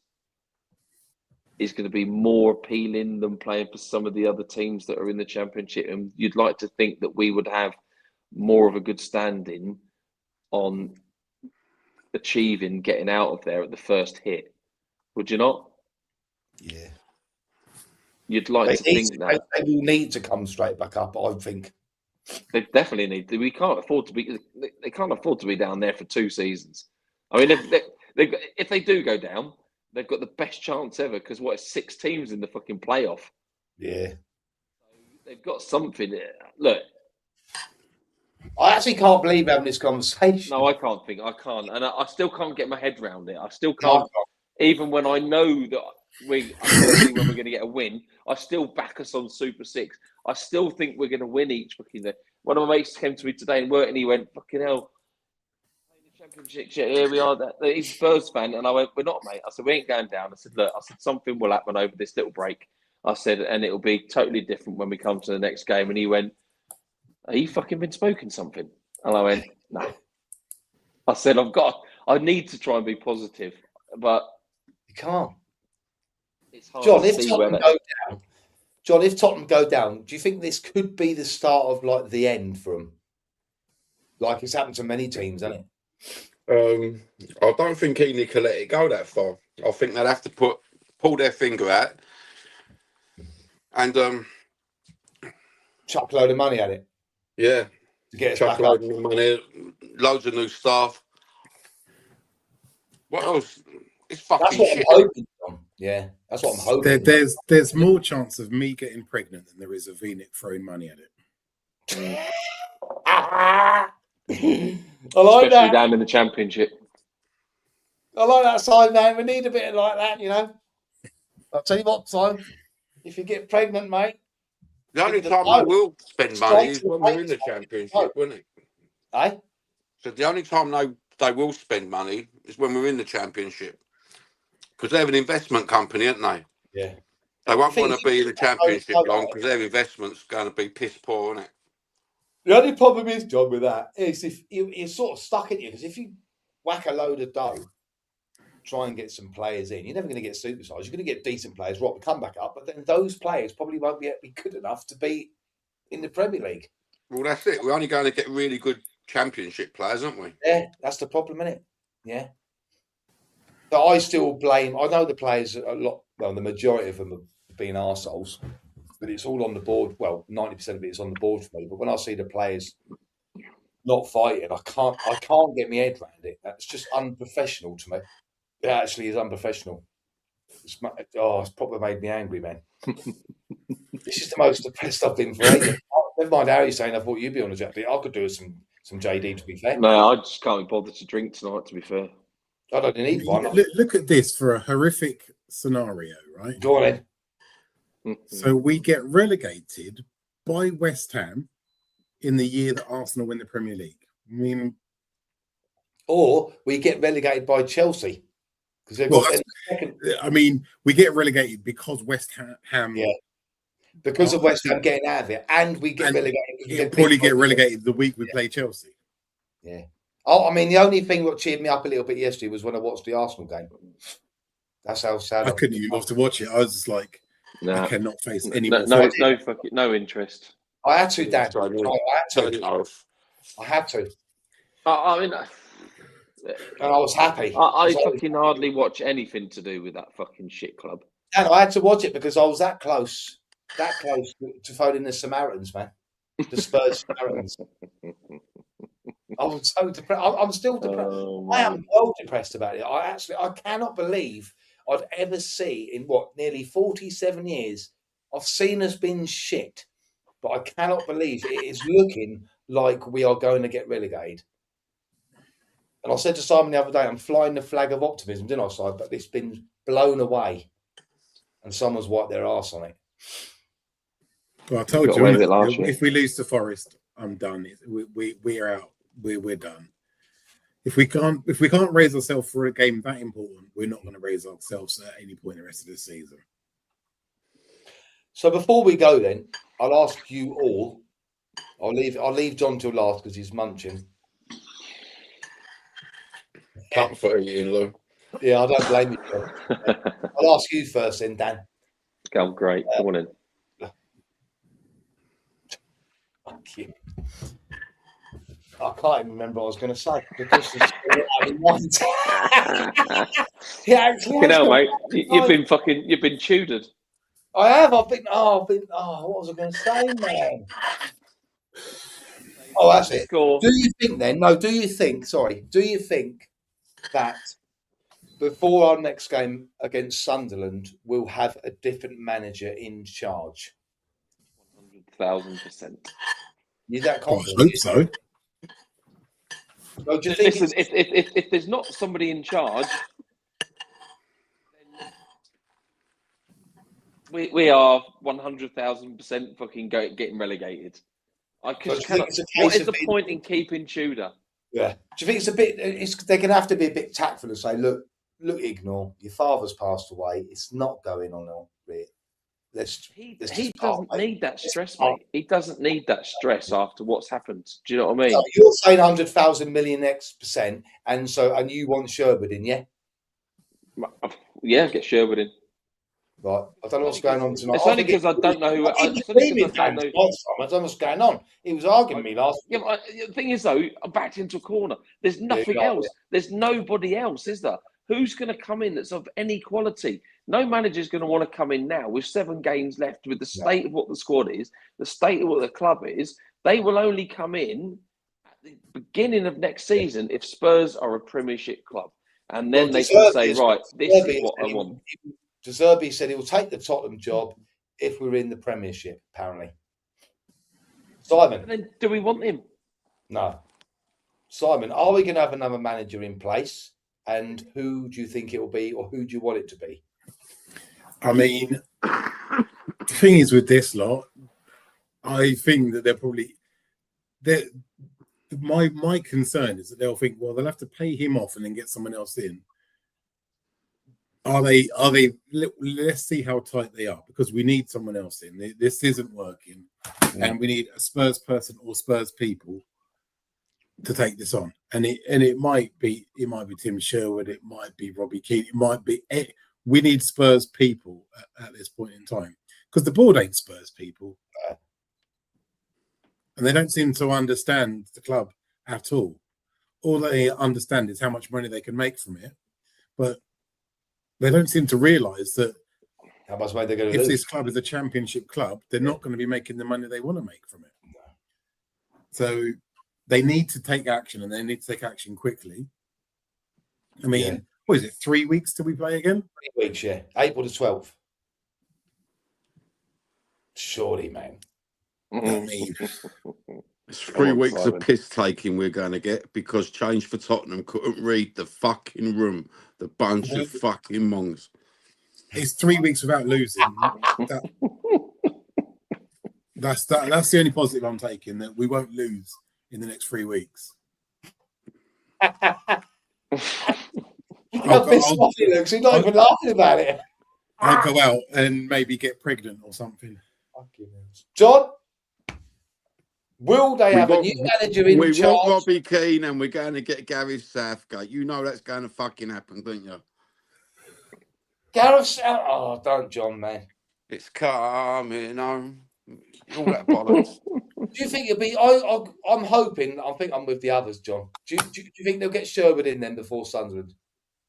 is going to be more appealing than playing for some of the other teams that are in the Championship. And you'd like to think that we would have more of a good standing on achieving getting out of there at the first hit. Would you not? Yeah. You'd like to think that. They will need to come straight back up, I think. They definitely need to. We can't afford to be. They can't afford to be down there for 2 seasons. I mean, if they do go down, they've got the best chance ever because it's 6 teams in the fucking playoff. Yeah. They've got something. Look. I actually can't believe having this conversation. No, I can't. And I still can't get my head around it. I still can't. Even when I know that I've got to see when we're going to get a win. I still back us on Super 6. I still think we're going to win each fucking day. One of my mates came to me today and worked, and he went, "Fucking hell, playing the Championship shit, here we are." He's a Spurs fan, and I went, "We're not, mate." I said, "We ain't going down." I said, "Look," I said, "something will happen over this little break." I said, "And it'll be totally different when we come to the next game." And he went, "Are you fucking been spoken something?" And I went, "No." I said, I need to try and be positive, but you can't. It's hard John, to if see Tottenham where go down, John, if Tottenham go down, do you think this could be the start of like the end for them? Like it's happened to many teams, hasn't it? I don't think Eni can let it go that far. I think they'll have to pull their finger out and chuck a load of money at it. Yeah. To get us chuck back a load up. of money, loads of new staff. What else? It's fucking That's what shit. I'm hoping, John. Yeah, that's what I'm hoping. There's more chance of me getting pregnant than there is of Venick throwing money at it. I like especially that. down in the Championship. I like that, Simon. Man. We need a bit of like that, you know. I'll tell you what, Simon. If you get pregnant, mate. The only time they will spend money is when we're in the Championship, won't it? Eh? So the only time they will spend money is when we're in the Championship. Because they're an investment company, aren't they? Yeah. They won't want to be in the Championship long because their investment's going to be piss poor, isn't it? The only problem is, John, with that is if you're sort of stuck in you, because if you whack a load of dough, try and get some players in, you're never going to get superstars. You're going to get decent players, right? Come back up, but then those players probably won't be good enough to be in the Premier League. Well, that's it. We're only going to get really good Championship players, aren't we? Yeah, that's the problem, isn't it? Yeah. But I still blame. I know the players a lot. Well, the majority of them have been arseholes, but it's all on the board. Well, 90% of it is on the board for me. But when I see the players not fighting, I can't get my head around it. That's just unprofessional to me. It actually is unprofessional. It's probably made me angry, man. This is the most depressed I've been for ages. Never mind Harry saying I thought you'd be on the jacket. I could do with some JD, to be fair. No, I just can't be bothered to drink tonight, to be fair. I don't need one. Look at this for a horrific scenario, right? Go on in. So we get relegated by West Ham in the year that Arsenal win the Premier League. I mean, or we get relegated by Chelsea because they've got second. I mean, we get relegated because West Ham. Yeah. Because of West Ham getting out of it, and we get relegated. We'll probably get relegated the week we play Chelsea. Yeah. Oh, I mean, the only thing that cheered me up a little bit yesterday was when I watched the Arsenal game. That's how sad I couldn't even bother to watch it. I was just like, I cannot face any more. No interest. I had to, Dad. I had to. I mean, and I was happy. I fucking hardly watch anything to do with that fucking shit club. And I had to watch it because I was that close to phoning the Samaritans, man. The Spurs Samaritans. I was so depressed. I'm still depressed. I am well depressed about it. I cannot believe I'd ever see in nearly 47 years. I've seen us been shit, but I cannot believe it is looking like we are going to get relegated. And I said to Simon the other day, I'm flying the flag of optimism, didn't I, Simon? But it's been blown away, and someone's wiped their arse on it. Well, I told you, if we lose to Forest, I'm done. We're out. We're done. If we can't raise ourselves for a game that important, we're not going to raise ourselves at any point in the rest of the season. So before we go, then I'll ask you all. I'll leave John till last because he's munching. Can't for eating, Lou. Yeah, I don't blame you. I'll ask you first, then, Dan. Go great. Go on in. Fuck you. I can't even remember what I was going to say because mate. You've been tutored. I have. I've been. What was I going to say, man? Oh, that's it. Do you think then? No. Do you think? Sorry. Do you think that before our next game against Sunderland, we'll have a different manager in charge? 100,000%. You that confident? I hope so. Well, do you think listen, if there's not somebody in charge, then We are 100,000% fucking getting relegated. What is the point in keeping Tudor? Yeah. Do you think it's a bit? They're going to have to be a bit tactful and say, look, Ignore, your father's passed away. It's not going on really. He doesn't need that stress, mate. He doesn't need that stress after what's happened. Do you know what I mean? So you're saying 100,000 million X%, and you want Sherwood in, yeah? Yeah, get Sherwood in. Right. I don't know what's going on tonight. It's only because I don't know who. I don't know what's going on. He was arguing me last week. Yeah, the thing is, though, I'm backed into a corner. There's nothing else. There's nobody else, is there? Who's going to come in that's of any quality? No manager's going to want to come in now with 7 games left, with the state of what the squad is, the state of what the club is. They will only come in at the beginning of next season if Spurs are a Premiership club. And then they can say, right, this is what I want. De Zerbi said he will take the Tottenham job if we're in the Premiership, apparently. Simon. And then do we want him? No. Simon, are we going to have another manager in place? And who do you think it will be, or who do you want it to be? I mean, the thing is with this lot, I think that they're probably... My concern is that they'll think, well, they'll have to pay him off and then get someone else in. Are they? Let's see how tight they are, because we need someone else in. This isn't working, and we need a Spurs person or Spurs people to take this on. And it might be Tim Sherwood, it might be Robbie Keane, it might be. We need Spurs people at this point in time, because the board ain't Spurs people, and they don't seem to understand the club at all. All they understand is how much money they can make from it, but they don't seem to realise that how much money they're going to lose. If this club is a championship club, they're not going to be making the money they want to make from it. So they need to take action, and they need to take action quickly. I mean, what is it, 3 weeks till we play again? 3 weeks, yeah. April the 12th. Surely, man. I mean, it's 3 weeks of piss taking we're going to get, because Change for Tottenham couldn't read the fucking room. The bunch of fucking mongs. It's 3 weeks without losing. That's the only positive I'm taking, that we won't lose in the next 3 weeks. He's not even laughing about it. I'll go out and maybe get pregnant or something. John, will they have a new manager in charge? We want Robbie Keane, and we're going to get Gareth Southgate. You know that's going to fucking happen, don't you? Gareth Southgate? Oh, don't, John, man. It's coming home. All that bollocks. Do you think it'll be? I'm hoping. I think I'm with the others, John. Do you think they'll get Sherwood in then before Sunderland?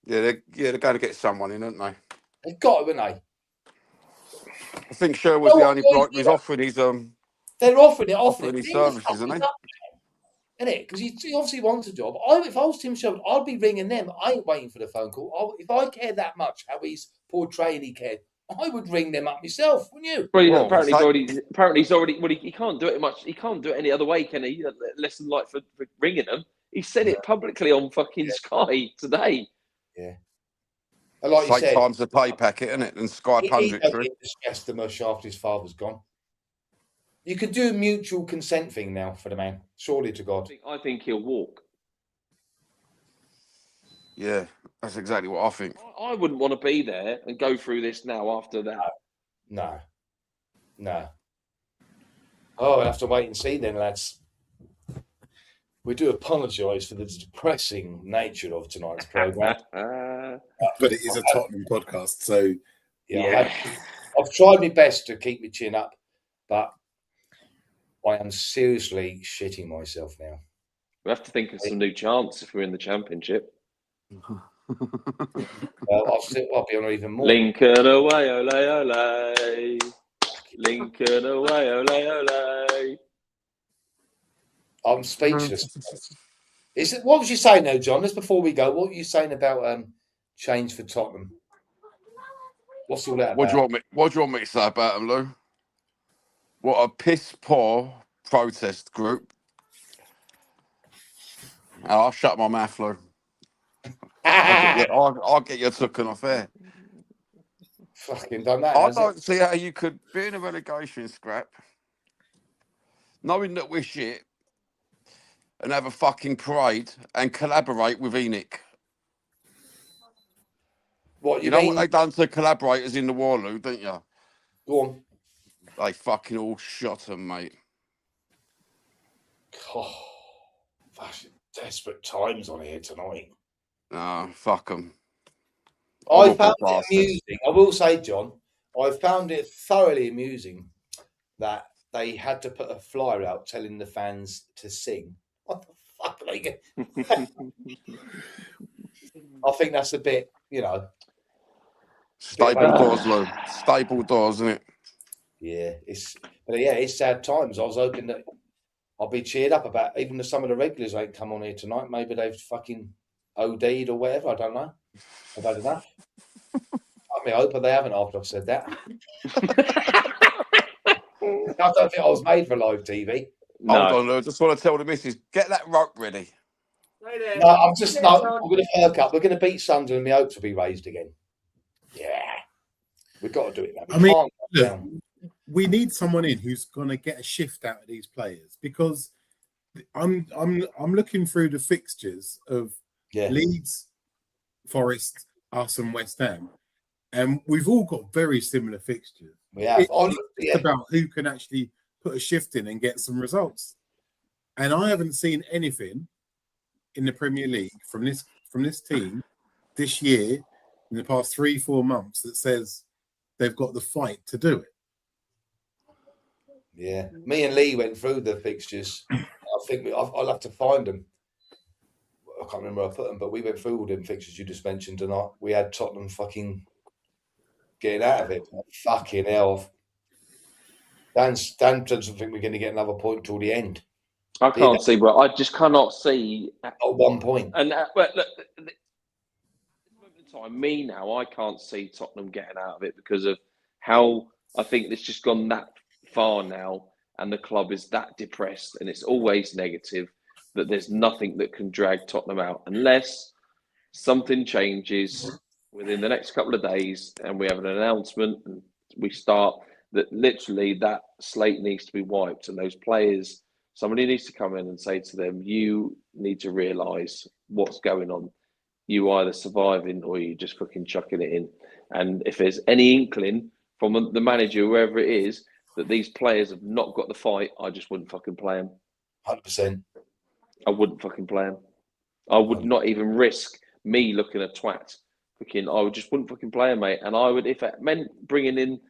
Yeah, they're going to get someone in, aren't they? They've got to, haven't they? I think Sherwood's the only bloke who's offering his They're offering his services, isn't he? Isn't it? Because he obviously wants a job. If I was Tim Sherwood, I'd be ringing them. I ain't waiting for the phone call. If I care that much how he's portraying he cared, I would ring them up myself, wouldn't you? Well, apparently he's already. Well, he can't do it much. He can't do it any other way, can he? Less than like for ringing them. He said it publicly on fucking Sky today. Yeah. And like you said, times the pay packet, isn't it? And Sky punch it through. Discuss the mush after his father's gone. You could do a mutual consent thing now for the man. Surely to God. I think he'll walk. Yeah, that's exactly what I think. I wouldn't want to be there and go through this now after that. No. Oh, we'll have to wait and see then, lads. We do apologise for the depressing nature of tonight's programme. But it is a Tottenham podcast, so... Yeah. I've tried my best to keep my chin up, but I am seriously shitting myself now. We have to think of some new chants if we're in the Championship. Well, I'll be on even more. Lincoln away, ole, ole. Lincoln away, ole, ole. I'm speechless. What was you saying though, John? Just before we go, what were you saying about change for Tottenham? What's all that about? What do you want me to say about them, Lou? What a piss poor protest group. I'll shut my mouth, Lou. I'll get you taken off air. fucking done that. I don't see how you could be in a relegation scrap, knowing that we're shit, and have a fucking parade and collaborate with Enoch. What you know mean? what they done to collaborators in the Warloo, don't you? Go on. They fucking all shot them, mate. Oh, desperate times on here tonight. No, fuck them. I found it amusing. I will say, John, I found it thoroughly amusing that they had to put a flyer out telling the fans to sing. What the fuck are they get? I think that's a bit, you know. Stable doors, Lou. Stable doors, isn't it? Yeah, it's sad times. I was hoping that I'll be cheered up about even if some of the regulars ain't come on here tonight. Maybe they've fucking OD'd or whatever. I don't know. I've had enough. I hope they haven't after I've said that. I don't think I was made for live TV. No. Hold on, Lou. I just want to tell the missus, get that rope ready. No, I'm going to perk up. We're going to beat Sunderland and my hopes will be raised again. Yeah. We've got to do it now. Look, we need someone in who's going to get a shift out of these players, because I'm looking through the fixtures of Leeds, Forest, us, and West Ham, and we've all got very similar fixtures. We have. It's about who can actually put a shift in and get some results. And I haven't seen anything in the Premier League from this team this year in the past 3-4 months that says they've got the fight to do it. Yeah, me and Lee went through the fixtures. I think I'll have to find them. I can't remember where I put them, but we went through all them fixtures you just mentioned, and we had Tottenham fucking getting out of it. Fucking hell. Dan doesn't think we're going to get another point till the end. I can't see, bro. I just cannot see at 1 point. And but look, at this moment in time, me now, I can't see Tottenham getting out of it because of how I think it's just gone that far now, and the club is that depressed, and it's always negative, that there's nothing that can drag Tottenham out unless something changes within the next couple of days and we have an announcement and we start that literally that slate needs to be wiped, and those players, somebody needs to come in and say to them, you need to realise what's going on. You either surviving or you're just fucking chucking it in. And if there's any inkling from the manager, whoever it is, that these players have not got the fight, I just wouldn't fucking play them. 100%. I wouldn't fucking play them. I would not even risk me looking a twat. I just wouldn't fucking play them, mate. And I would, if it meant bringing in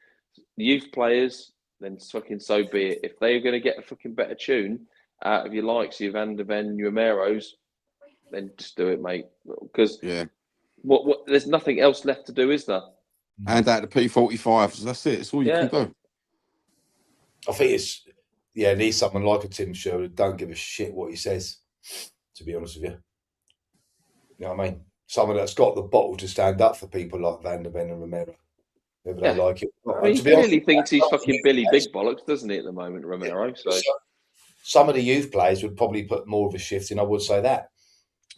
youth players, then fucking so be it. If they're going to get a fucking better tune out of your likes, your Van der Ven, your Romeros, then just do it, mate. Because what there's nothing else left to do, is there? And out the P45s, that's it. It's all you can do. I think it needs someone like a Tim Sherwood. Don't give a shit what he says, to be honest with you. You know what I mean? Someone that's got the bottle to stand up for people like Van der Ven and Romero. Whether they like it. He really thinks he's fucking Billy Big Bollocks, doesn't he, at the moment, Romero? So some of the youth players would probably put more of a shift in, I would say that.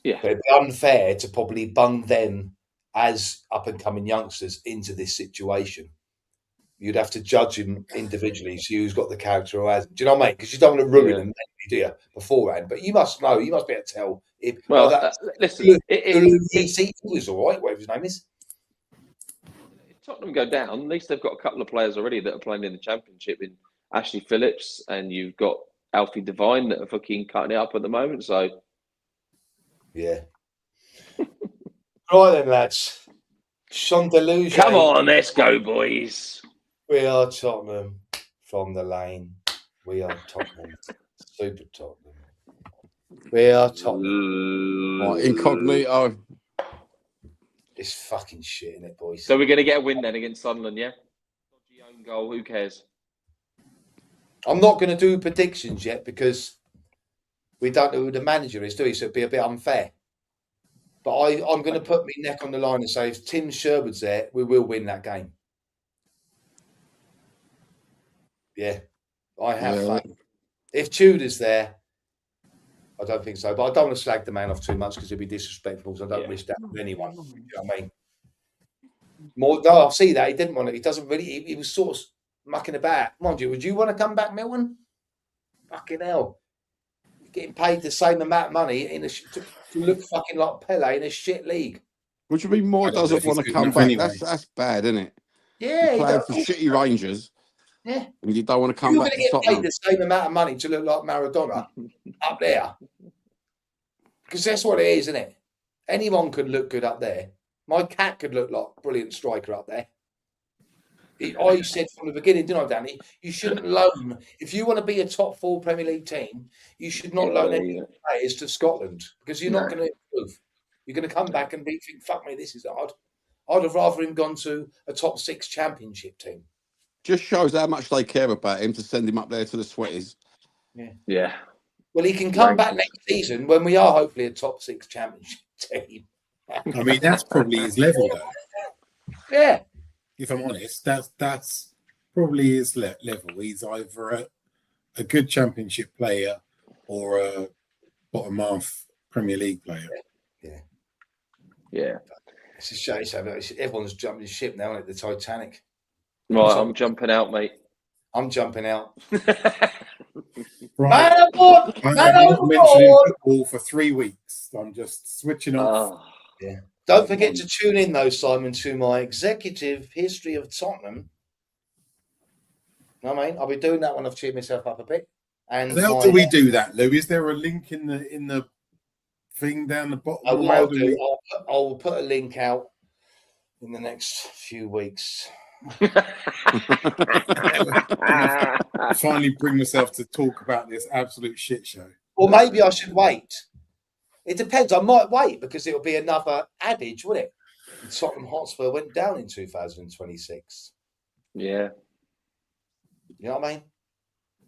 Yeah. But it'd be unfair to probably bung them as up-and-coming youngsters into this situation. You'd have to judge him individually, see who's got the character or hasn't. Do you know what I mean? Because you don't want to ruin them, do you, beforehand? But you must know, you must be able to tell. Listen, he was all right, whatever his name is. If Tottenham go down, at least they've got a couple of players already that are playing in the Championship, in Ashley Phillips, and you've got Alfie Devine that are fucking cutting it up at the moment. So, yeah. Right then, lads. Sunderland. Come on, let's go, boys. We are Tottenham from the lane. We are Tottenham. Super Tottenham. We are Tottenham. Incognito. It's fucking shit, isn't it, boys? So we're going to get a win then against Sunderland, yeah? Dodgy own goal, who cares? I'm not going to do predictions yet because we don't know who the manager is, do we? So it'd be a bit unfair. But I'm going to put my neck on the line and say if Tim Sherwood's there, we will win that game. Yeah, I have faith. If Tudor's there, I don't think so. But I don't want to slag the man off too much because he'll be disrespectful. So I don't wish that to anyone. You know what I mean? More, no, I see that. He didn't want it. He doesn't really. He was sort of mucking about. Mind you, would you want to come back, Milton? Fucking hell. You're getting paid the same amount of money to look fucking like Pele in a shit league. What do you mean Moore doesn't want to come back? Anyway. That's bad, isn't it? Yeah, you're playing for shitty Rangers. Yeah, and you don't want to come back to Tottenham. You're going to get paid the same amount of money to look like Maradona up there, because that's what it is, isn't it? Anyone could look good up there. My cat could look like a brilliant striker up there. I said from the beginning, didn't I, Danny? You shouldn't loan. If you want to be a top 4 Premier League team, you should not loan any players to Scotland, because you're not going to improve. You're going to come back and think, fuck me, this is hard. I'd have rather him gone to a top 6 championship team. Just shows how much they care about him to send him up there to the sweaties. Yeah. Well, he can come back next season when we are hopefully a top 6 championship team. I mean, that's probably his level, though. Yeah. If I'm honest, that's probably his level. He's either a good championship player or a bottom half Premier League player. Yeah. It's a shame. Everyone's jumping ship now at the Titanic. Right, I'm jumping out, mate. I'm jumping out. Right. I'm not mentioning football for 3 weeks. I'm just switching off. Yeah. Don't forget to tune in, though, Simon, to my executive history of Tottenham. I mean, I'll be doing that when I've cheered myself up a bit. And how do we do that, Lou? Is there a link in the thing down the bottom? I'll put a link out in the next few weeks. Finally bring myself to talk about this absolute shit show. Or maybe I should wait. It depends. I might wait because it'll be another adage, wouldn't it? Tottenham Hotspur went down in 2026. Yeah. You know what I mean?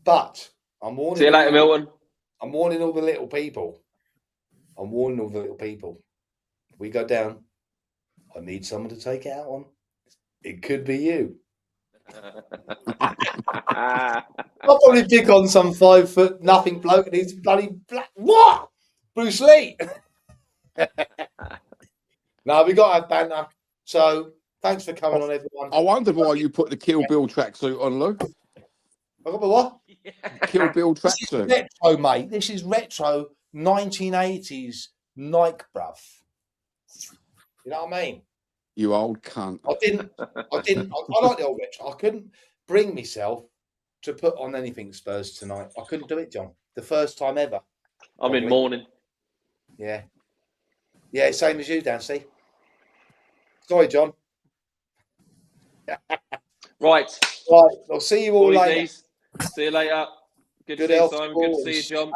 But I'm warning. See you later, Milton. I'm warning all the little people. If we go down, I need someone to take it out on. It could be you. I'll probably pick on some 5 foot nothing bloke and he's bloody black. What? Bruce Lee. No, we got to have banter. So thanks for coming on, everyone. I wondered why you put the Kill Bill tracksuit on, Lou. I got the what? Kill Bill tracksuit. Retro, mate. This is retro 1980s Nike, bruv. You know what I mean? You old cunt. I like the old retro. I couldn't bring myself to put on anything Spurs tonight. I couldn't do it, John. The first time ever. I'm in mourning. Yeah. Yeah, same as you, Dancy. Sorry, John. Right. I'll see you all later. See you later. Good to see you, Simon. Good to see you, John.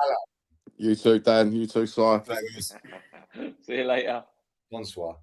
You too, Dan. You too, Si. See you later. Bonsoir.